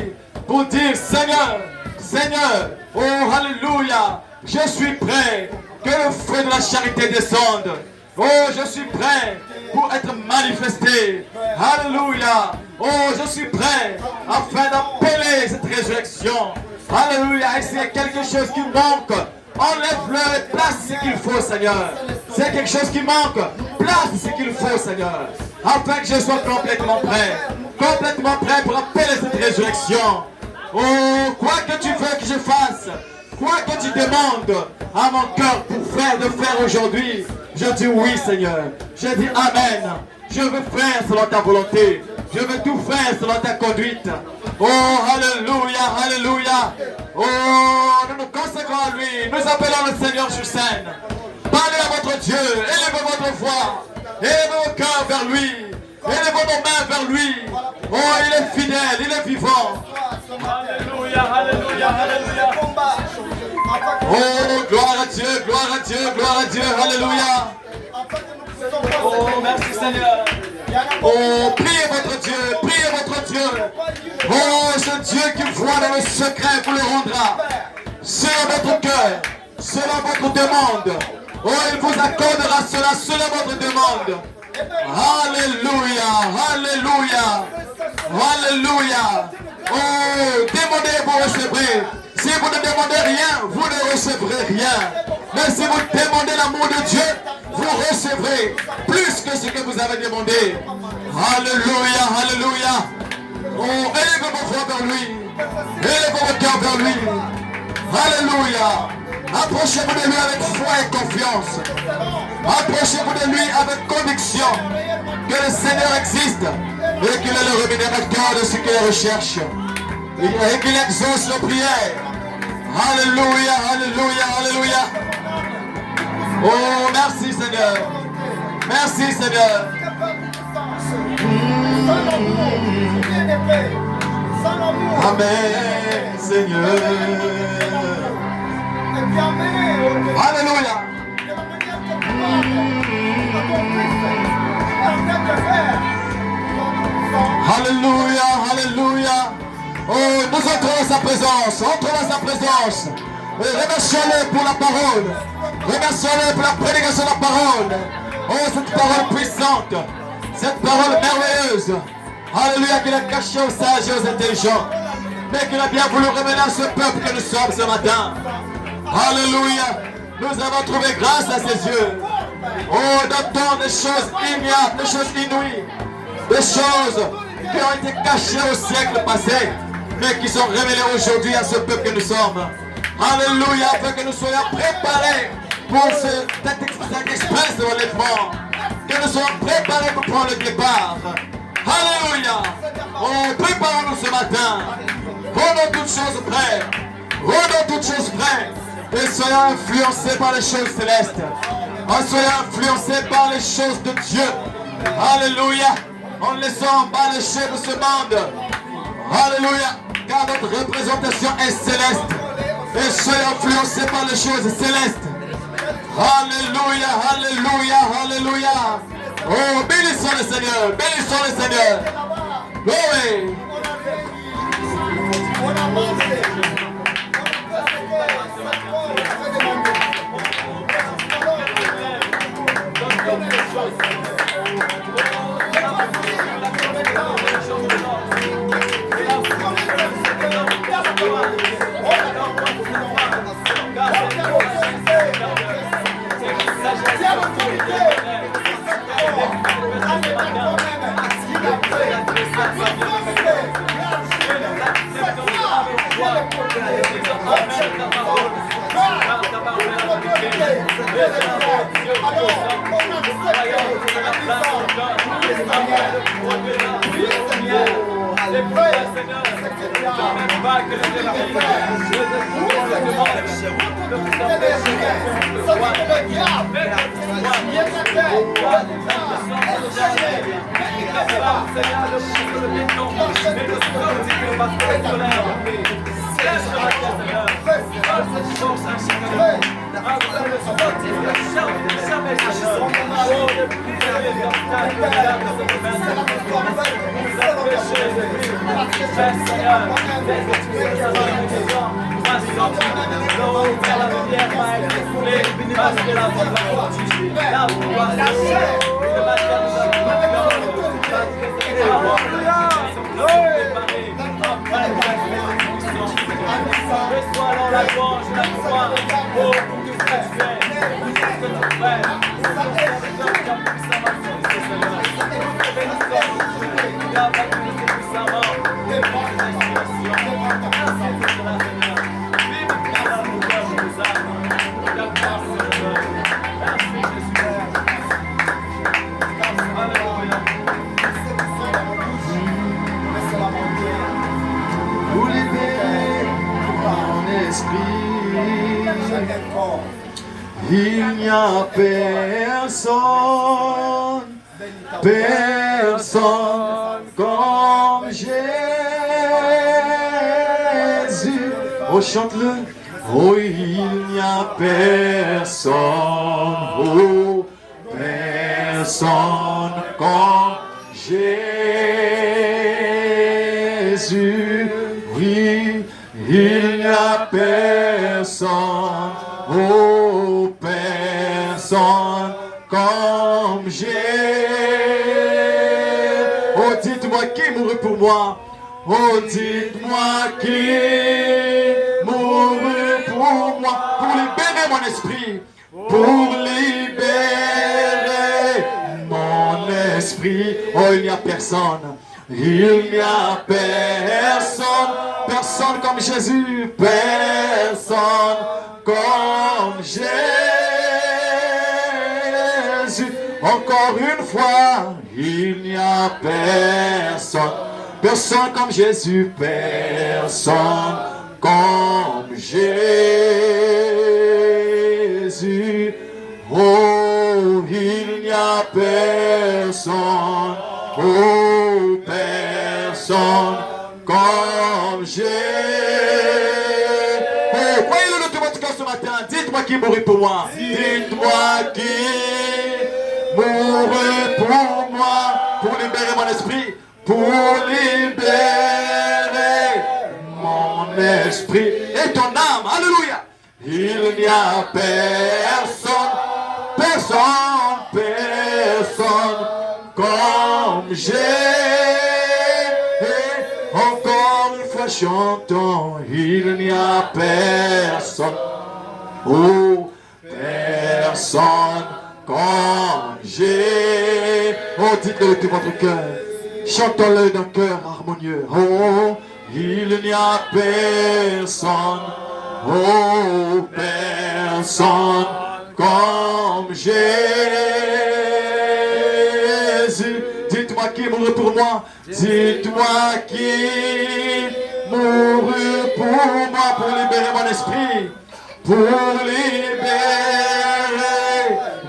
pour dire Seigneur, Seigneur. Oh, alléluia. Je suis prêt. Que le feu de la charité descende. Oh, je suis prêt pour être manifesté. Alléluia. Oh, je suis prêt afin d'appeler cette résurrection. Alléluia. Et s'il y a quelque chose qui manque, enlève-le et place ce qu'il faut, Seigneur. C'est quelque chose qui manque, place ce qu'il faut, Seigneur. Afin que je sois complètement prêt pour appeler cette résurrection. Oh, quoi que tu veux que je fasse, quoi que tu demandes à mon cœur pour faire aujourd'hui, je dis oui, Seigneur. Je dis Amen. Je veux faire selon ta volonté. Je veux tout faire selon ta conduite. Oh, alléluia, alléluia. Oh, nous nous consacrons à lui. Nous appelons le Seigneur sur scène. Parlez à votre Dieu. Élevez votre voix. Élevez vos cœurs vers lui. Élevez vos mains vers lui. Oh, il est fidèle, il est vivant. Alléluia, alléluia, alléluia. Oh, gloire à Dieu, gloire à Dieu, gloire à Dieu. Alléluia. Oh, merci Seigneur. Oh, priez votre Dieu, priez votre Dieu. Oh, ce Dieu qui voit dans le secret vous le rendra. Selon votre cœur, selon votre demande. Oh, il vous accordera cela selon votre demande. Alléluia, alléluia, alléluia. Oh, demandez, vous recevrez. Si vous ne demandez rien, vous ne recevrez rien. Mais si vous demandez l'amour de Dieu, vous recevrez plus que ce que vous avez demandé. Alléluia, alléluia. Oh, élevez vos voix vers lui. Élevez vos cœurs vers lui. Alléluia. Approchez-vous de lui avec foi et confiance. Approchez-vous de lui avec conviction que le Seigneur existe et qu'il est le rémunérateur de ce qu'il recherche. Et qu'il exauce nos prières. Alléluia, alléluia, alléluia. Oh, merci Seigneur. Merci Seigneur. Amen, Seigneur. Alléluia. Alléluia, alléluia. Oh, nous entrons dans sa présence. Entrons dans sa présence. Et remercions-le pour la parole. Remercions-le pour la prédication de la parole. Oh, cette parole puissante. Cette parole merveilleuse. Alléluia, qu'il a caché aux sages et aux intelligents. Mais qu'il a bien voulu révéler à ce peuple que nous sommes ce matin. Alléluia. Nous avons trouvé grâce à ses yeux. Oh, d'entendre des choses ignates, des choses inouïes. Des choses qui ont été cachées au siècle passé, mais qui sont révélées aujourd'hui à ce peuple que nous sommes. Alléluia, afin que nous soyons préparés pour cet express de relèvement. Que nous soyons préparés pour prendre le départ. Alléluia. Oh, préparons-nous ce matin. Rendons toutes choses prêtes. Rendons toutes choses prêtes. Et soyons influencés par les choses célestes. Soyons influencés par les choses de Dieu. Alléluia. En laissant balayer de ce monde. Alléluia. Car notre représentation est céleste. Et soyons influencés par les choses célestes. Alléluia, alléluia, alléluia. Oh, bénissons le Seigneur, bénissons le Seigneur. Glory. sortie. L'eau vers la rivière va être coulée parce que la foi va continuer. La foi va sécher. Le matin nous avons confiance. Parce que c'est la foi qui nous préparée. Après la résurrection. Reçois alors la louange, la gloire. Oh, pour tout ce que tu fais. Pour tout ce que tu fais. Pour ton serviteur qui a puissamment service, Seigneur. Bénissons Dieu. Il a battu puissamment. Merci pour cela, Seigneur. Vive la louange de nos âmes. La gloire, Seigneur. Merci, Jésus. Alléluia. Vous libérez mon esprit. Il n'y a personne, personne comme Jésus. Oh, chante-le. Oh, il n'y a personne, oh, personne comme Jésus. Oui, il n'y a personne, oh, personne comme Jésus. Oh, dites-moi qui mourut pour moi. Oh, dites-moi qui mourut pour moi. Pour libérer mon esprit. Pour libérer mon esprit. Oh, il n'y a personne. Il n'y a personne. Personne comme Jésus. Personne comme Jésus. Encore une fois. Il n'y a personne. Personne comme Jésus, personne comme Jésus. Oh, il n'y a personne, oh, personne comme Jésus. Oh, croyez-le de tout votre cœur ce matin. Dites-moi qui mourut pour moi. Dites-moi qui mourut pour moi, pour libérer mon esprit. Pour libérer mon esprit et ton âme. Alléluia. Il n'y a personne, personne, personne comme Jésus. Encore une fois chantons. Il n'y a personne, oh, personne comme Jésus. Oh, dites-le de tout votre cœur. Chantons-le d'un cœur harmonieux. Oh, il n'y a personne, oh, personne comme Jésus. Dites-moi qui mourut pour moi. Dites-moi qui mourut pour moi, pour libérer mon esprit. Pour libérer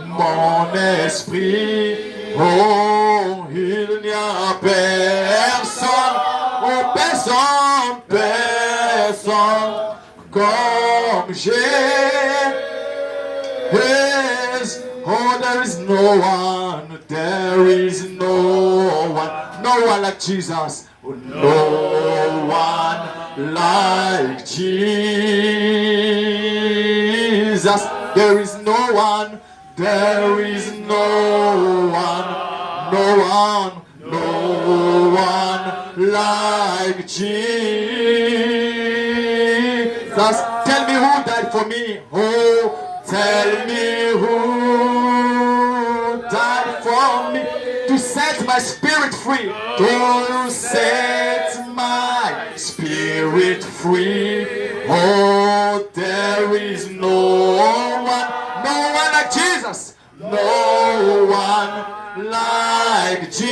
mon esprit. Oh, il n'y a personne, oh, personne, personne comme Jésus. Oh, there is no one, there is no one like Jesus. Oh, no one like Jesus. There is no one. There is no one like Jesus. Tell me who died for me. Oh, tell me who died for me to set my spirit free. To set my spirit free. Oh, there is no one like Jesus. No one like Jesus.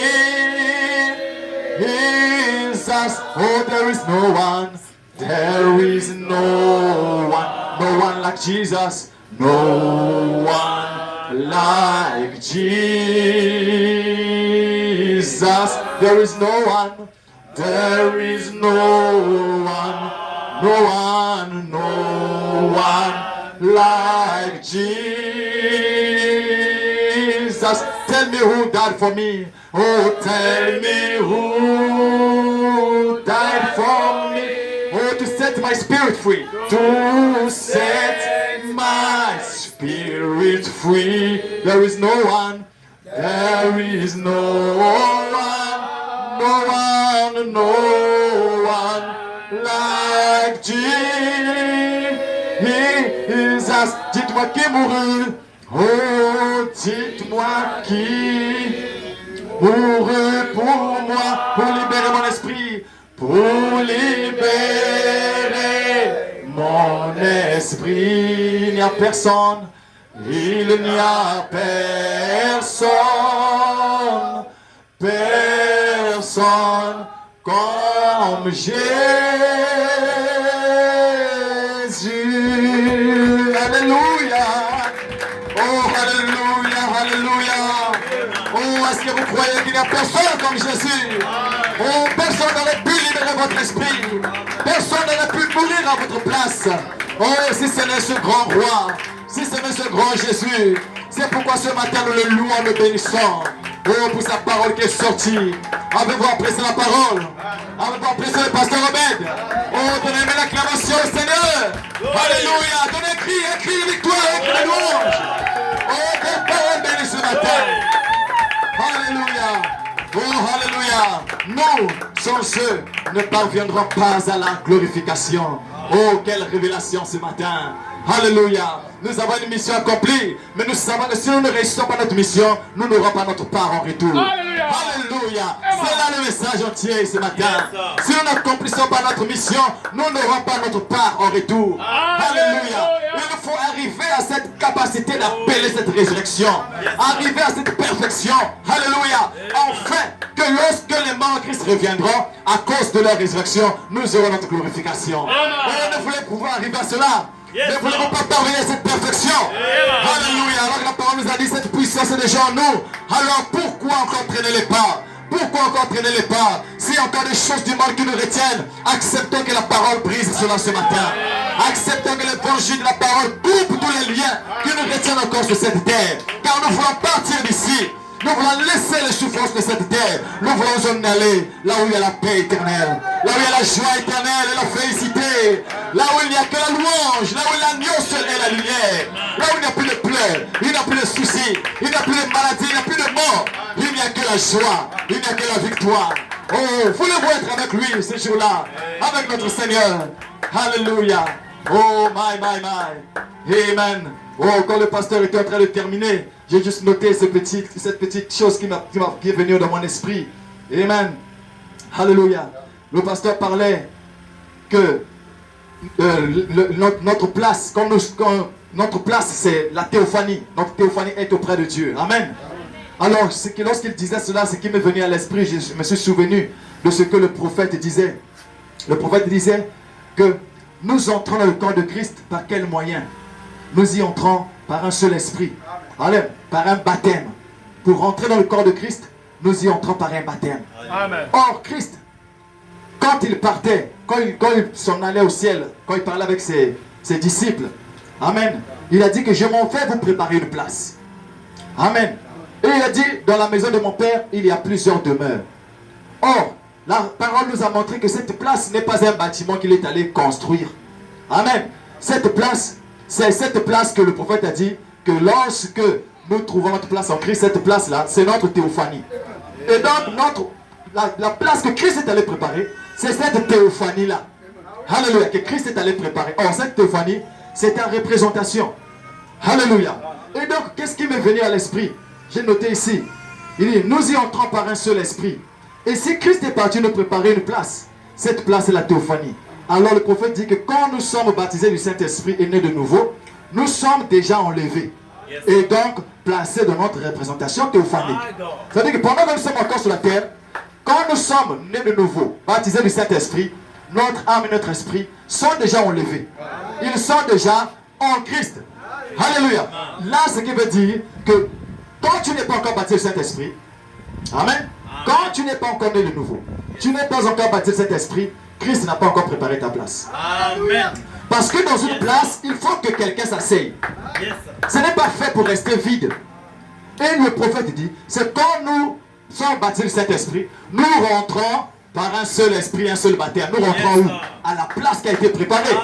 Oh, there is no one. There is no one like Jesus. No one like Jesus. There is no one. There is no one like Jesus. Tell me who died for me. Oh, tell me who died for me. Oh, to set set my spirit free. To set my spirit free. There is no one. There is no one. No one. No one like Jesus. Dites-moi qui mourut. Oh, dites-moi qui mourut pour moi, pour libérer mon esprit, pour libérer mon esprit. Il n'y a personne, il n'y a personne, personne comme Jésus. Alléluia. Oh, alléluia, alléluia. Oh, est-ce que vous croyez qu'il n'y a personne comme Jésus? Oh, personne n'aurait pu libérer votre esprit. Personne n'aurait pu mourir à votre place. Oh, si ce n'est ce grand roi, si ce n'est ce grand Jésus. C'est pourquoi ce matin nous le louons, le bénissons. Oh, pour sa parole qui est sortie. Avez-vous apprécié la parole? Avez-vous apprécié le pasteur Obed? Oh, donnez-moi l'acclamation au Seigneur. Alléluia. Donnez cri, victoire, cri louange. Oh, quelle parole bénie ce matin. Alléluia. Oh, alléluia. Nous sommes ceux qui ne parviendront pas à la glorification. Oh, quelle révélation ce matin. Alléluia. Nous avons une mission accomplie, mais nous savons que si nous ne réussissons pas notre mission, nous n'aurons pas notre part en retour. Alléluia. Alléluia. C'est là le message entier ce matin. Si nous n'accomplissons pas notre mission, nous n'aurons pas notre part en retour. Alléluia. Il nous faut arriver à cette capacité d'appeler cette résurrection. Arriver à cette perfection. Alléluia. Enfin, que lorsque les morts en Christ reviendront, à cause de leur résurrection, nous aurons notre glorification. Oh, nous voulons pouvoir arriver à cela. Ne voulons pas parvenir à cette perfection. Alléluia. Alors que la parole nous a dit cette puissance est déjà en nous. Alors pourquoi encore traîner les pas? Pourquoi encore traîner les pas? S'il y a encore des choses du monde qui nous retiennent, acceptons que la parole brise cela ce matin. Acceptons que l'évangile de la parole coupe tous les liens qui nous retiennent encore sur cette terre. Car nous voulons partir d'ici. Nous voulons laisser les souffrances de cette terre. Nous voulons en aller là où il y a la paix éternelle, là où il y a la joie éternelle et la félicité, là où il n'y a que la louange, là où l'agneau seul est la lumière, là où il n'y a plus de pleurs, il n'y a plus de soucis, il n'y a plus de maladies, il n'y a plus de mort, il n'y a que la joie, il n'y a que la victoire. Oh, voulez-vous être avec lui ce jour-là, avec notre Seigneur? Alléluia. Oh, my. Amen. Oh, quand le pasteur était en train de terminer, j'ai juste noté cette petite chose qui est venue dans mon esprit. Amen. Alléluia. Le pasteur parlait que notre place, notre place c'est la théophanie. Notre théophanie est auprès de Dieu. Amen. Alors, lorsqu'il disait cela, ce qui m'est venu à l'esprit, je me suis souvenu de ce que le prophète disait. Le prophète disait que nous entrons dans le corps de Christ par quel moyen? Nous y entrons par un seul esprit. Allez, par un baptême. Pour rentrer dans le corps de Christ, nous y entrons par un baptême. Amen. Or, Christ, quand il partait, quand il s'en allait au ciel, quand il parlait avec ses disciples, Amen, il a dit que je m'en vais vous préparer une place. Amen. Et il a dit, dans la maison de mon Père, il y a plusieurs demeures. Or, la parole nous a montré que cette place n'est pas un bâtiment qu'il est allé construire. Amen. Cette place, c'est cette place que le prophète a dit que lorsque nous trouvons notre place en Christ, cette place-là, c'est notre théophanie. Et donc, la place que Christ est allé préparer, c'est cette théophanie-là. Alléluia, que Christ est allé préparer. Or, cette théophanie, c'est en représentation. Alléluia. Et donc, qu'est-ce qui m'est venu à l'esprit? J'ai noté ici. Il dit, nous y entrons par un seul esprit. Et si Christ est parti nous préparer une place, cette place est la théophanie. Alors le prophète dit que quand nous sommes baptisés du Saint-Esprit et nés de nouveau, nous sommes déjà enlevés. Et donc placés dans notre représentation théophanique. C'est-à-dire que pendant que nous sommes encore sur la terre, quand nous sommes nés de nouveau, baptisés du Saint-Esprit, notre âme et notre esprit sont déjà enlevés. Ils sont déjà en Christ. Alléluia. Là, ce qui veut dire que quand tu n'es pas encore baptisé du Saint-Esprit, Amen. Quand tu n'es pas encore né de nouveau, tu n'es pas encore baptisé du Saint-Esprit, Christ n'a pas encore préparé ta place. Amen. Parce que dans une place, il faut que quelqu'un s'asseye. Ce n'est pas fait pour rester vide. Et le prophète dit, c'est quand nous sommes baptisés du Saint-Esprit, nous rentrons par un seul esprit, un seul baptême. Nous rentrons où? À la place qui a été préparée.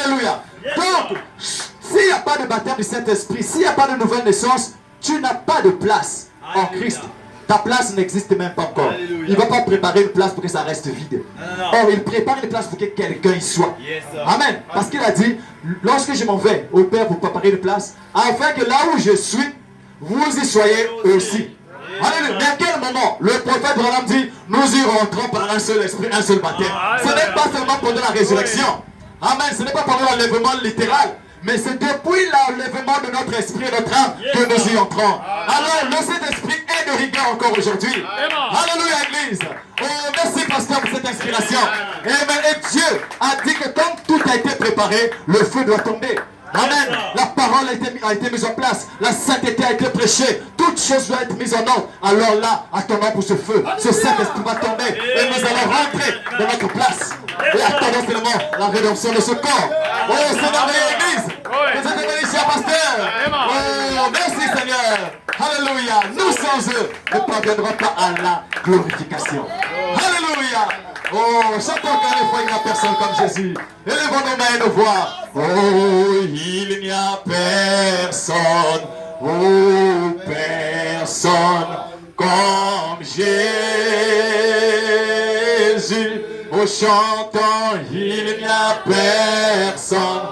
Alléluia. Donc, s'il n'y a pas de baptême du Saint-Esprit, s'il n'y a pas de nouvelle naissance, tu n'as pas de place en Christ. Ta place n'existe même pas encore. Alléluia. Il ne va pas préparer une place pour que ça reste vide. Non. Or, il prépare une place pour que quelqu'un y soit. Yes, sir. Amen. Parce qu'il a dit, lorsque je m'en vais au Père pour préparer une place, afin que là où je suis, vous y soyez aussi. Alléluia. Mais à quel moment le prophète Branham dit, nous y rentrons par un seul esprit, un seul baptême. Ce n'est pas seulement pendant la résurrection. Amen. Ce n'est pas pendant l'enlèvement littéral. Mais c'est depuis l'enlèvement de notre esprit et notre âme que nous y entrons. Alors le Saint-Esprit est de rigueur encore aujourd'hui. Alléluia, Église. Oh, merci pasteur pour cette inspiration. Et Dieu a dit que comme tout a été préparé, le feu doit tomber. Amen. La parole a été mise en place. La sainteté a été prêchée. Toute chose doit être mise en ordre. Alors là, attendons pour ce feu. Ce Saint-Esprit va tomber. Et nous allons rentrer dans notre place. Et attendons seulement la rédemption de ce corps. Oh, Seigneur de l'Église. Que Dieu te bénisse, cher pasteur. Oh, merci Seigneur. Alléluia. Nous sans eux ne parviendrons pas à la glorification. Alléluia. Oh, chantons encore une fois, il n'y a personne comme Jésus. Élevons nos mains et nos voix. Oh, il n'y a personne. Oh, personne comme Jésus. Oh, chantons, il n'y a personne.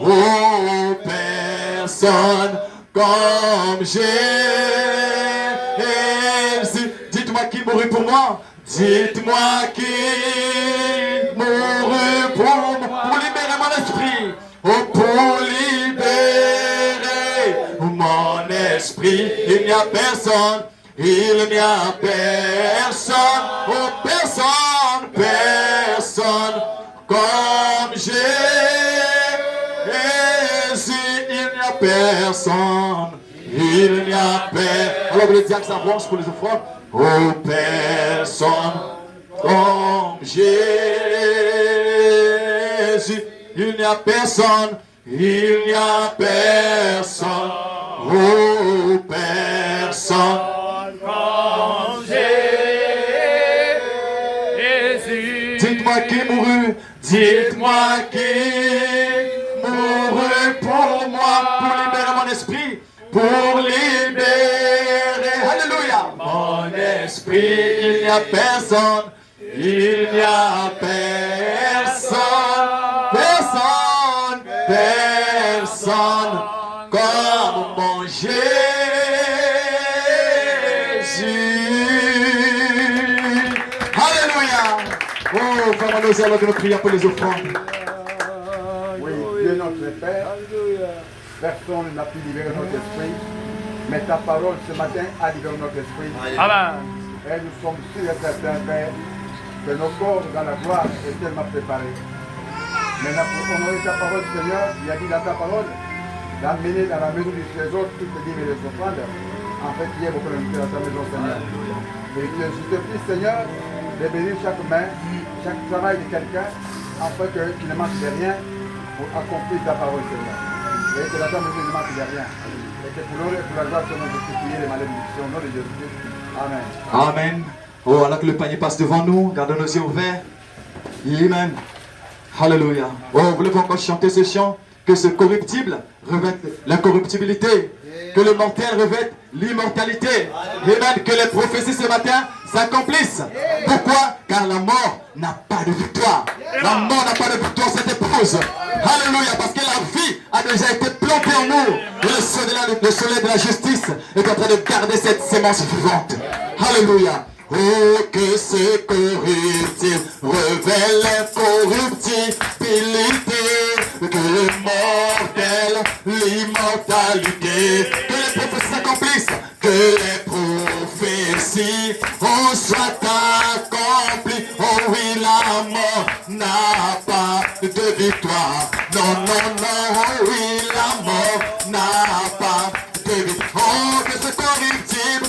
Oh, personne comme Jésus. Dites-moi qui mourut pour moi. Dites-moi qui mourut pour libérer mon esprit. Oh, pour libérer mon esprit. Il n'y a personne. Il n'y a personne. Oh, personne. Personne comme Jésus. Il n'y a personne. Il n'y a personne. Alors, le diacre s'avance pour les offrandes. Oh, personne comme Jésus. Il n'y a personne. Il n'y a personne. Oh, personne comme Jésus. Dites-moi qui mourut. Dites-moi qui mourut pour moi. Pour libérer mon esprit. Pour libérer. Alléluia. Mon esprit, il n'y a personne. Il n'y a personne. Personne. Personne comme mon Jésus. Alléluia. Oh, vraiment nous allons que nous prions pour les offrandes. Oui, Dieu notre Père, personne n'a pu libérer notre esprit, mais ta parole ce matin a libéré notre esprit. Amen. Et nous sommes sûrs et certains, Père, que nos corps dans la gloire est tellement préparés. Maintenant, pour honorer ta parole, Seigneur, il a dit dans ta parole d'amener dans la maison du trésor toutes les dîmes et les offrandes. En fait, il y a beaucoup de dans ta maison, Seigneur. Et je te prie, Seieur, de bénir chaque main, chaque travail de quelqu'un, afin qu'il ne manque de rien pour accomplir ta parole, Seigneur. Et que dans ta maison ne manque de rien. Et que pour l'honneur et pour la gloire, Seigneur, je supplie les malédictions au nom de Jésus. Amen. Amen. Oh, alors que le panier passe devant nous, gardons nos yeux ouverts. Amen. Alléluia. Oh, voulez-vous encore chanter ce chant? Que ce corruptible revête l'incorruptibilité. Que le mortel revête l'immortalité. Amen. Que les prophéties ce matin s'accomplissent. Pourquoi? Car la mort n'a pas de victoire. La mort n'a pas de victoire, cette épouse. Alléluia. Parce que la vie a déjà été plantée en nous. Et le soleil de la justice est en train de garder cette sémence vivante. Alléluia. Oh, que ce corruptible révèle l'incorruptibilité, que le mortel, l'immortalité, que les prophéties s'accomplissent, que les prophéties soient accomplies. Oh oui, la mort n'a pas de victoire. Non, non, non, oh oui, la mort n'a pas de victoire. Oh, que ce corruptible,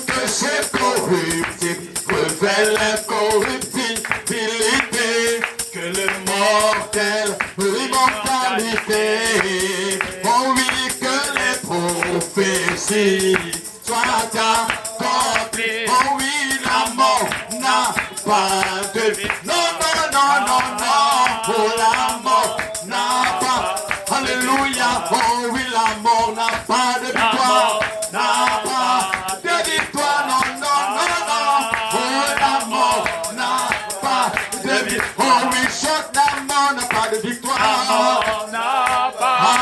révèle l'incorruptibilité, que le mortel, l'immortalité. Oh oui, que les prophéties soient accomplies. Oh oui, la mort n'a pas de vie. Non, non, non, non, non. Oh, la mort n'a pas. Alléluia. Oh oui, la mort n'a pas de victoire. N'a pas de victoire. Non, non, non, non. Oh, la mort n'a pas de victoire. Oh oui, chante, la mort n'a pas de victoire.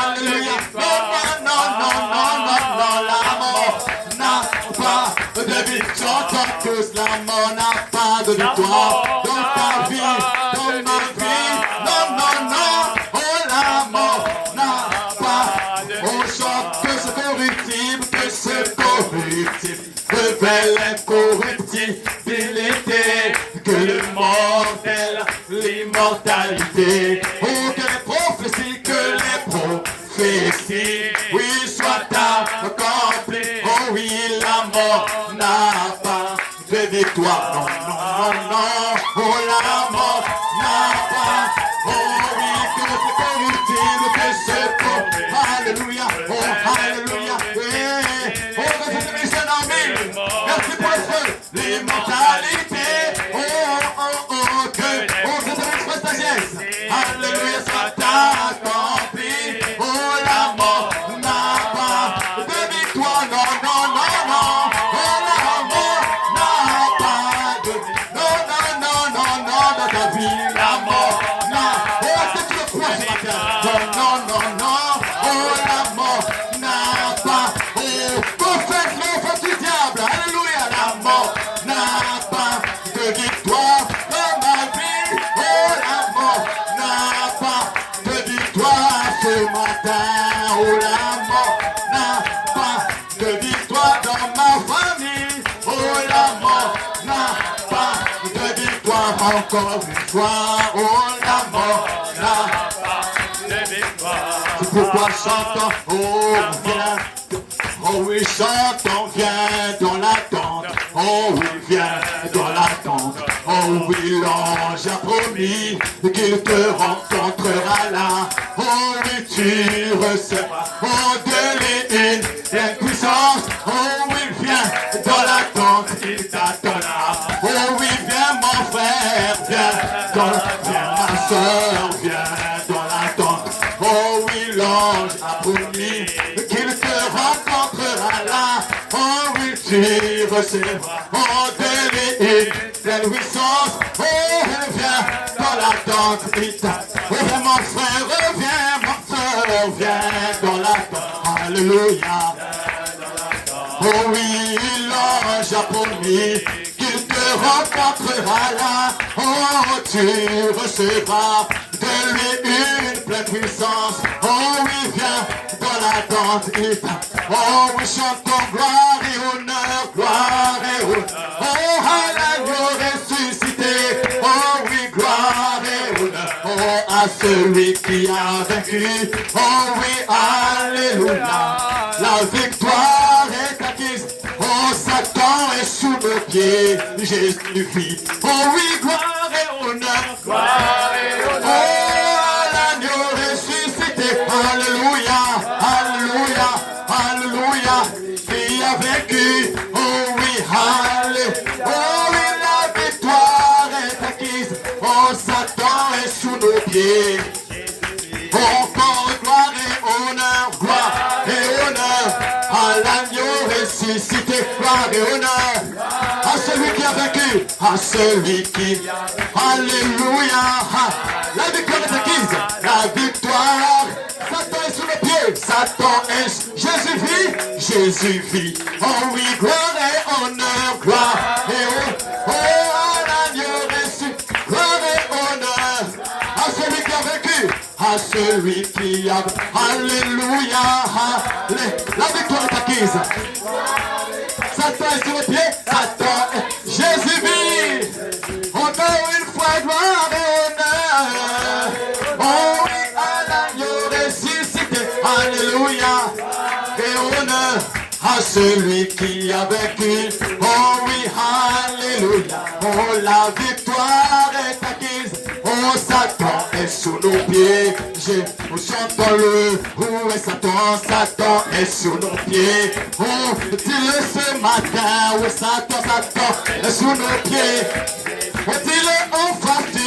Alléluia. Non, non, non, non, non, non, la mort n'a pas de victoire. Chantons tous, la mort n'a pas de victoire. Dans ta vie, dans ma vie. Non, non, non. Oh, la mort n'a pas. On chante que ce corruptible, que ce corruptible révèle l'incorruptibilité, que le mortel, l'immortalité. Oh, que les prophéties, oui, soient accomplies. Oh oui, la mort n'a pas de victoire. Non, non, non, non. Oh, la mort n'a pas. Oh oui, que c'est corruptible, que c'est corruptible. Alléluia, oh, alléluia. Oh, que c'est Christian en mille. Merci pour le feu. L'immortalité. Oh, oh, oh, oh, que c'est l'express sagesse. Alléluia, soit accompli. Oh, la mort n'a pas de victoire. Non, non, non, non. Oh, la mort n'a pas de victoire. Non, non, non, non, non, dans ta vie, la mort n'a. Oh, est-ce que tu le crois ce matin? Non, non, non, non. Oh, la mort n'a pas. Oh, confesse l'enfant du diable. Alléluia, la mort n'a pas de victoire dans ma vie. Oh, la mort n'a pas de victoire ce matin. Oh, la mort n'a pas de victoire dans ma famille. Oh, la mort n'a pas de victoire encore une fois. Oh, la mort n'a pas de victoire. C'est pourquoi chantons, oh, viens. Oh oui, chantons, viens dans la tente. Oh oui, viens dans la tente. Oh oui, l'ange a promis qu'il te rencontrera là. Oh oui, tu recevras de une puissance. Oh oui, viens dans la tente, il t'attendra. Oh oui, viens mon frère, viens ma soeur, viens dans la tente. Oh oui, l'ange a promis qu'il te rencontrera là. Oh oui, tu recevras de une puissance. Oh, viens dans la tente, il t'attendra. Oh, viens mon frère, viens ma soeur, viens dans la tente. Alléluia. Oh oui, l'ange a promis qu'il te rencontrera là. Oh, tu recevras de lui une pleine puissance. Oh oui, viens dans la tente. Oh oui, chantons gloire et honneur, gloire et honneur. Oh, à l'agneau ressuscité. Oh oui, gloire et honneur. Oh, à celui qui a vaincu. Oh oui, alléluia. La victoire est acquise. Oh, Satan est sous nos pieds. Jésus vit. Oh oui, gloire et honneur. Gloire et honneur. Oh, l'agneau ressuscité. Alléluia. Alléluia. Alléluia. Qui a vaincu. Oh oui, alléluia. Oh oui, la victoire est acquise. Oh, Satan est sous nos pieds. Encore gloire et honneur, gloire et honneur à l'agneau ressuscité, gloire et honneur à celui qui a vaincu, à celui qui, alléluia, la victoire est acquise, la victoire, Satan est sous les pieds, Satan est, Jésus vit, oh oui, gloire et honneur, gloire et honneur, oh à l'agneau ressuscité, gloire et honneur à celui qui a vaincu, à celui qui a... Alléluia. La victoire est acquise. Satan est sur les pieds. Satan est... Jésus vit. Encore une fois, gloire et honneur. Oh oui, à l'agneau ressuscité. Alléluia. Et honneur à celui qui a vaincu. Oh oui, alléluia. Oh, la victoire est acquise. Oh, Satan est sous nos pieds. Chantons-le. Où est Satan? Satan est sous nos pieds. Oh, dis-le ce matin. Où est Satan? Satan est sous nos pieds. Dis-le en face du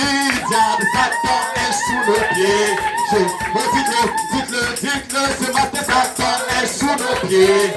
diable, Satan est sous nos pieds. Dites-le ce matin, Satan est sous nos pieds.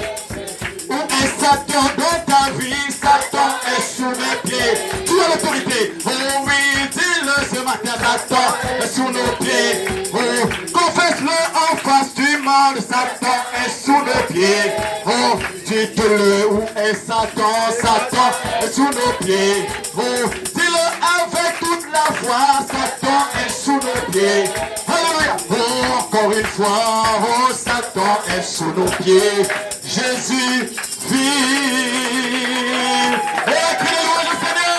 Où est Satan dans ta vie? Satan est sous mes pieds. Tu as l'autorité. Oh oui, dis-le ce matin, Satan est sous nos pieds. Oh, confesse-le en face du monde, Satan est sous nos pieds. Oh, dites-le, où est Satan? Satan est sous nos pieds. Oh, dis-le avec toute la foi, Satan est sous nos pieds. Alléluia. Oh, encore une fois, oh, Satan est sous nos pieds. Jésus vit. Et criez louange au Seigneur.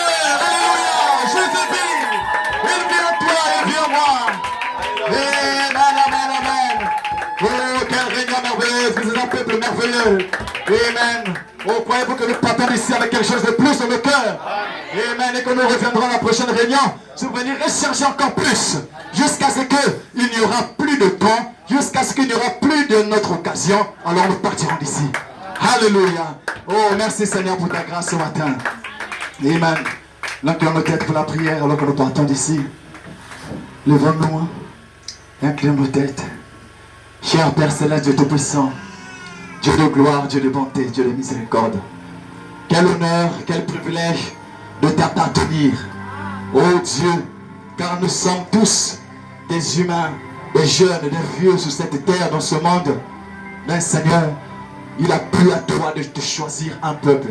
Alléluia. Jésus vit. Il vit en toi, il vit en moi. Amen, amen, amen. Oh, quel régnant merveilleux. Vous êtes un peuple merveilleux. Amen. Oh, croyez-vous que nous partons ici avec quelque chose de plus dans le cœur? Amen. Et que nous reviendrons à la prochaine réunion pour venir rechercher encore plus. Jusqu'à ce qu'il n'y aura plus de temps. Jusqu'à ce qu'il n'y aura plus de notre occasion. Alors nous partirons d'ici. Alléluia. Oh, merci Seigneur pour ta grâce ce matin. Amen. Inclinons nos têtes pour la prière alors que nous partons d'ici. Levons-nous. Inclinons nos têtes. Cher Père Céleste, Dieu Tout-Puissant, Dieu de gloire, Dieu de bonté, Dieu de miséricorde. Quel honneur, quel privilège de t'appartenir. Oh Dieu, car nous sommes tous des humains, des jeunes, des vieux sur cette terre, dans ce monde. Mais Seigneur, il a plu à toi de te choisir un peuple.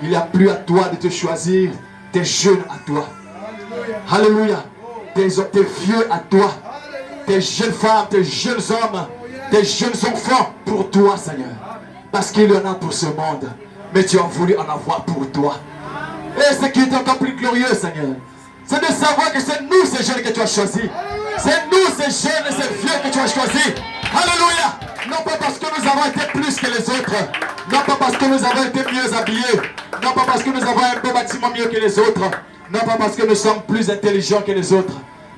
Il a plu à toi de te choisir des jeunes à toi. Alléluia. Des vieux à toi. Des jeunes femmes, des jeunes hommes, des jeunes enfants pour toi, Seigneur. Parce qu'il y en a pour ce monde. Mais tu as voulu en avoir pour toi. Et ce qui est encore plus glorieux, Seigneur, c'est de savoir que c'est nous ces jeunes que tu as choisis. C'est nous ces jeunes et ces vieux que tu as choisis. Alléluia. Non pas parce que nous avons été plus que les autres. Non pas parce que nous avons été mieux habillés. Non pas parce que nous avons un beau bâtiment mieux que les autres. Non pas parce que nous sommes plus intelligents que les autres.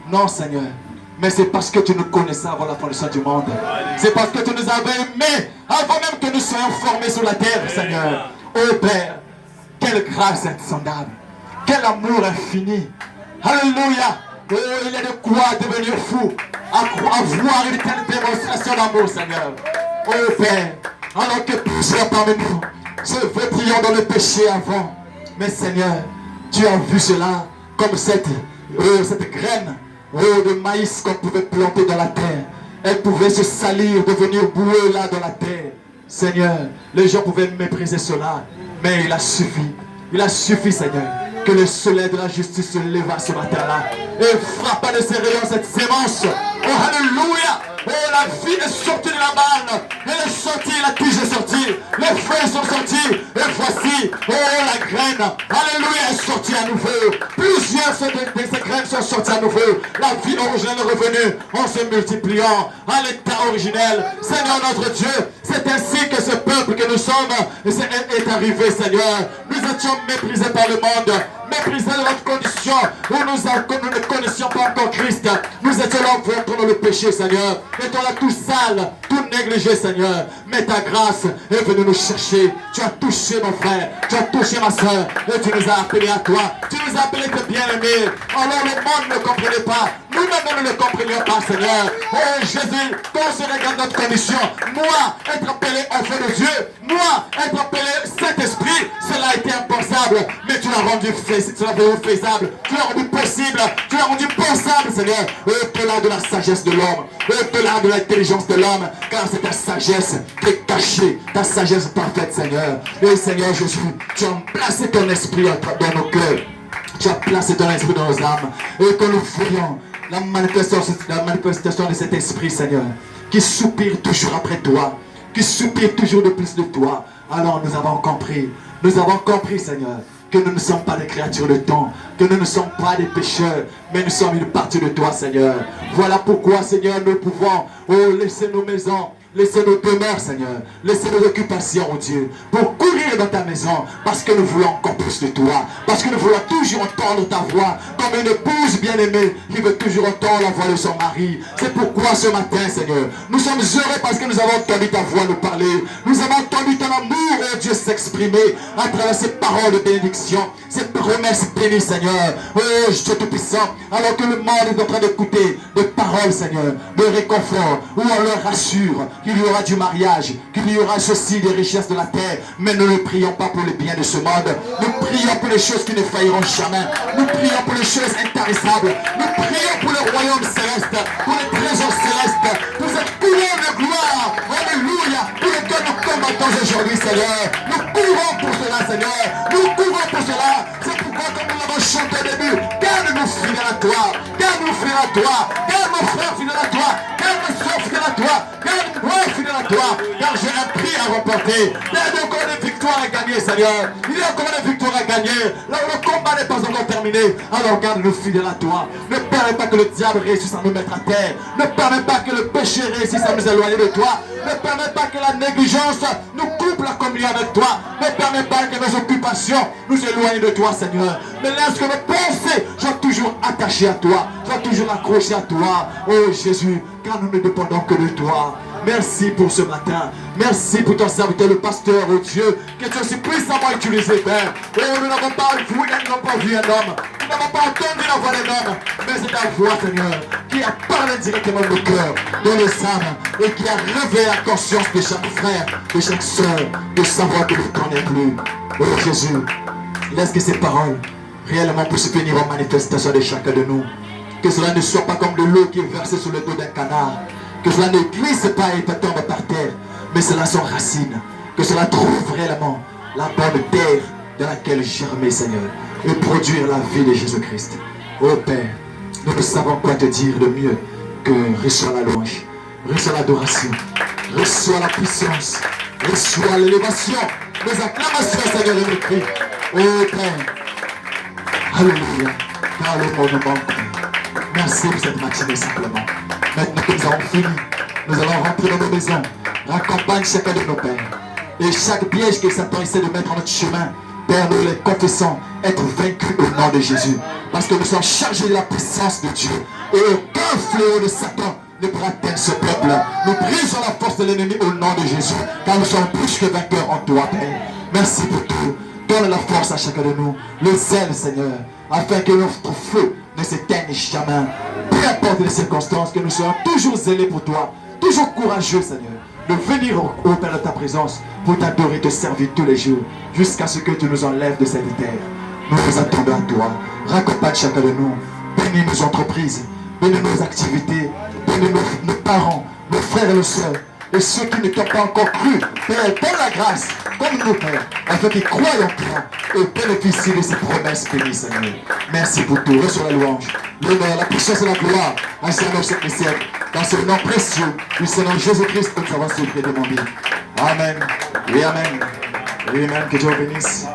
Non, Seigneur. Mais c'est parce que tu nous connaissais avant la fondation du monde. C'est parce que tu nous avais aimés avant même que nous soyons formés sur la terre, Seigneur. Oh Père, quelle grâce insondable. Quel amour infini. Alléluia. Oh, il y a de quoi devenir fou. À voir une telle démonstration d'amour, Seigneur. Oh Père, alors que plusieurs parmi nous se vêtrions dans le péché avant. Mais Seigneur, tu as vu cela comme cette graine de maïs qu'on pouvait planter dans la terre. Elle pouvait se salir, devenir boueux là dans la terre. Seigneur, les gens pouvaient mépriser cela. Mais il a suffi, Seigneur, que le soleil de la justice se leva ce matin-là et frappa de ses rayons cette sémence. Oh, alléluia! Oh, la vie est sortie de la manne. Elle est sortie, la tige est sortie. Les feuilles sont sorties. Et voici, oh, la graine, alléluia, est sortie à nouveau. Plusieurs de ces graines sont sorties à nouveau. La vie originelle est revenue en se multipliant à l'état originel. Seigneur notre Dieu, c'est ainsi que ce peuple que nous sommes est arrivé, Seigneur. Nous étions méprisés par le monde, méprisés de notre condition, où nous ne connaissions pas encore Christ. Nous étions là dans le péché, Seigneur. Étant là tout sale, tout négligé, Seigneur. Mais ta grâce est venue nous chercher. Tu as touché mon frère, tu as touché ma soeur, et tu nous as appelés à toi. Tu nous as appelés tes bien-aimés. Alors le monde ne comprenait pas. Nous-mêmes ne le comprenions pas, Seigneur. Oh Jésus, quand on se regarde notre condition, moi, être appelé enfant de Dieu, moi, être appelé Saint-Esprit, cela a été impensable. Mais tu l'as rendu faisable, tu l'as rendu possible, tu l'as rendu pensable, Seigneur. Au-delà de la sagesse de l'homme, au-delà de l'intelligence de l'homme, car c'est ta sagesse qui est cachée, ta sagesse parfaite, Seigneur. Et Seigneur Jésus, tu as placé ton esprit dans nos cœurs. Tu as placé ton esprit dans nos âmes. Et que nous voyons la manifestation de cet esprit, Seigneur, qui soupire toujours après toi, qui soupire toujours de plus de toi. Alors nous avons compris, Seigneur, que nous ne sommes pas des créatures de temps, que nous ne sommes pas des pécheurs, mais nous sommes une partie de toi, Seigneur. Voilà pourquoi, Seigneur, nous pouvons laisser nos maisons, laisser nos demeures, Seigneur, laisser nos occupations, oh Dieu, pour courir venir dans ta maison parce que nous voulons encore plus de toi. Parce que nous voulons toujours entendre ta voix. Comme une épouse bien-aimée qui veut toujours entendre la voix de son mari. C'est pourquoi ce matin, Seigneur, nous sommes heureux parce que nous avons entendu ta voix nous parler. Nous avons entendu ton amour, oh Dieu, s'exprimer à travers ces paroles de bénédiction, ces promesses bénies, Seigneur. Oh Dieu Tout-Puissant, alors que le monde est en train d'écouter des paroles, Seigneur, de réconfort, où on leur rassure qu'il y aura du mariage, qu'il y aura ceci, des richesses de la terre. Mais nous ne prions pas pour les biens de ce monde. Nous prions pour les choses qui ne failliront jamais. Nous prions pour les choses intarissables. Nous prions pour le royaume céleste, pour les trésors célestes, pour cette couronne de gloire. Alléluia. Pour lequel nous combattons aujourd'hui, Seigneur. Nous courons pour cela, Seigneur. Nous courons pour cela. C'est pourquoi, comme nous l'avons chanté au début, garde-nous fidèles à toi. Garde-nous fidèles à toi. Garde nos frères fidèles à toi. Garde nos soeurs fidèles à toi. Garde-moi fidèles à toi. Car j'ai un prix à remporter. Il y a encore des victoires à gagner, Seigneur. Il y a encore des victoires à gagner. Là où le combat n'est pas encore terminé. Alors garde-nous fidèles à toi. Ne permets pas que le diable réussisse à nous mettre à terre. Ne permets pas que le péché réussisse à nous éloigner de toi. Ne permets pas que la négligence nous coupe la communion avec toi. Ne permets pas que nos occupations nous éloignent de toi, Seigneur. Mais laisse que nos pensées soient toujours attachées à toi. Soient toujours accrochées à toi. Oh Jésus, car nous ne dépendons que de toi. Merci pour ce matin. Merci pour ton serviteur, le pasteur, oh Dieu, que tu as si puissamment utilisé, Père. Oh, nous n'avons pas vu, nous n'avons pas vu un homme. Nous n'avons pas entendu la voix d'un homme. Mais c'est ta voix, Seigneur, qui a parlé directement de nos cœurs, dans les âmes, et qui a réveillé la conscience de chaque frère, de chaque soeur, de savoir que nous ne connaissons plus. Oh Jésus, laisse que ces paroles réellement puissent venir en manifestation de chacun de nous. Que cela ne soit pas comme de l'eau qui est versée sur le dos d'un canard. Que cela ne glisse pas et ne tombe par terre, mais cela s'enracine. Que cela trouve réellement la bonne terre dans laquelle germer, Seigneur, et produire la vie de Jésus-Christ. Oh Père, nous ne savons quoi te dire de mieux que reçois la louange, reçois l'adoration, reçois la puissance, reçois l'élévation, les acclamations, Seigneur, et le cri. Oh Père, alléluia, car le monde nous manque. Merci pour cette matinée simplement. Maintenant que nous avons fini, nous allons rentrer dans nos maisons, raccompagne chacun de nos pères. Et chaque piège que Satan essaie de mettre en notre chemin, Père, nous les confessons être vaincus au nom de Jésus. Parce que nous sommes chargés de la puissance de Dieu. Et aucun fléau de Satan ne pourra atteindre ce peuple. Nous brisons la force de l'ennemi au nom de Jésus. Car nous sommes plus que vainqueurs en toi, Père. Merci pour tout. Donne la force à chacun de nous. Le zèle, Seigneur, afin que notre feu ne s'éteigne jamais. Peu importe les circonstances, que nous soyons toujours zélés pour toi, toujours courageux, Seigneur, de venir au Père de ta présence pour t'adorer, te servir tous les jours, jusqu'à ce que tu nous enlèves de cette terre. Nous nous attendons à toi. Raccompagne chacun de nous. Bénis nos entreprises, bénis nos activités, bénis nos parents, nos frères et nos soeurs, et ceux qui ne t'ont pas encore cru. Père, donne la grâce, comme nous, Père, afin qu'ils croient en toi et bénéficient de ces promesses bénies, Seigneur. Merci pour tout. Reçois la louange, l'honneur, la puissance et la gloire, à Seigneur siècle siècle. Dans ce nom précieux du Seigneur Jésus-Christ, que nous avons supplié et demandé. Amen. Et Amen. Et Amen. Que Dieu bénisse.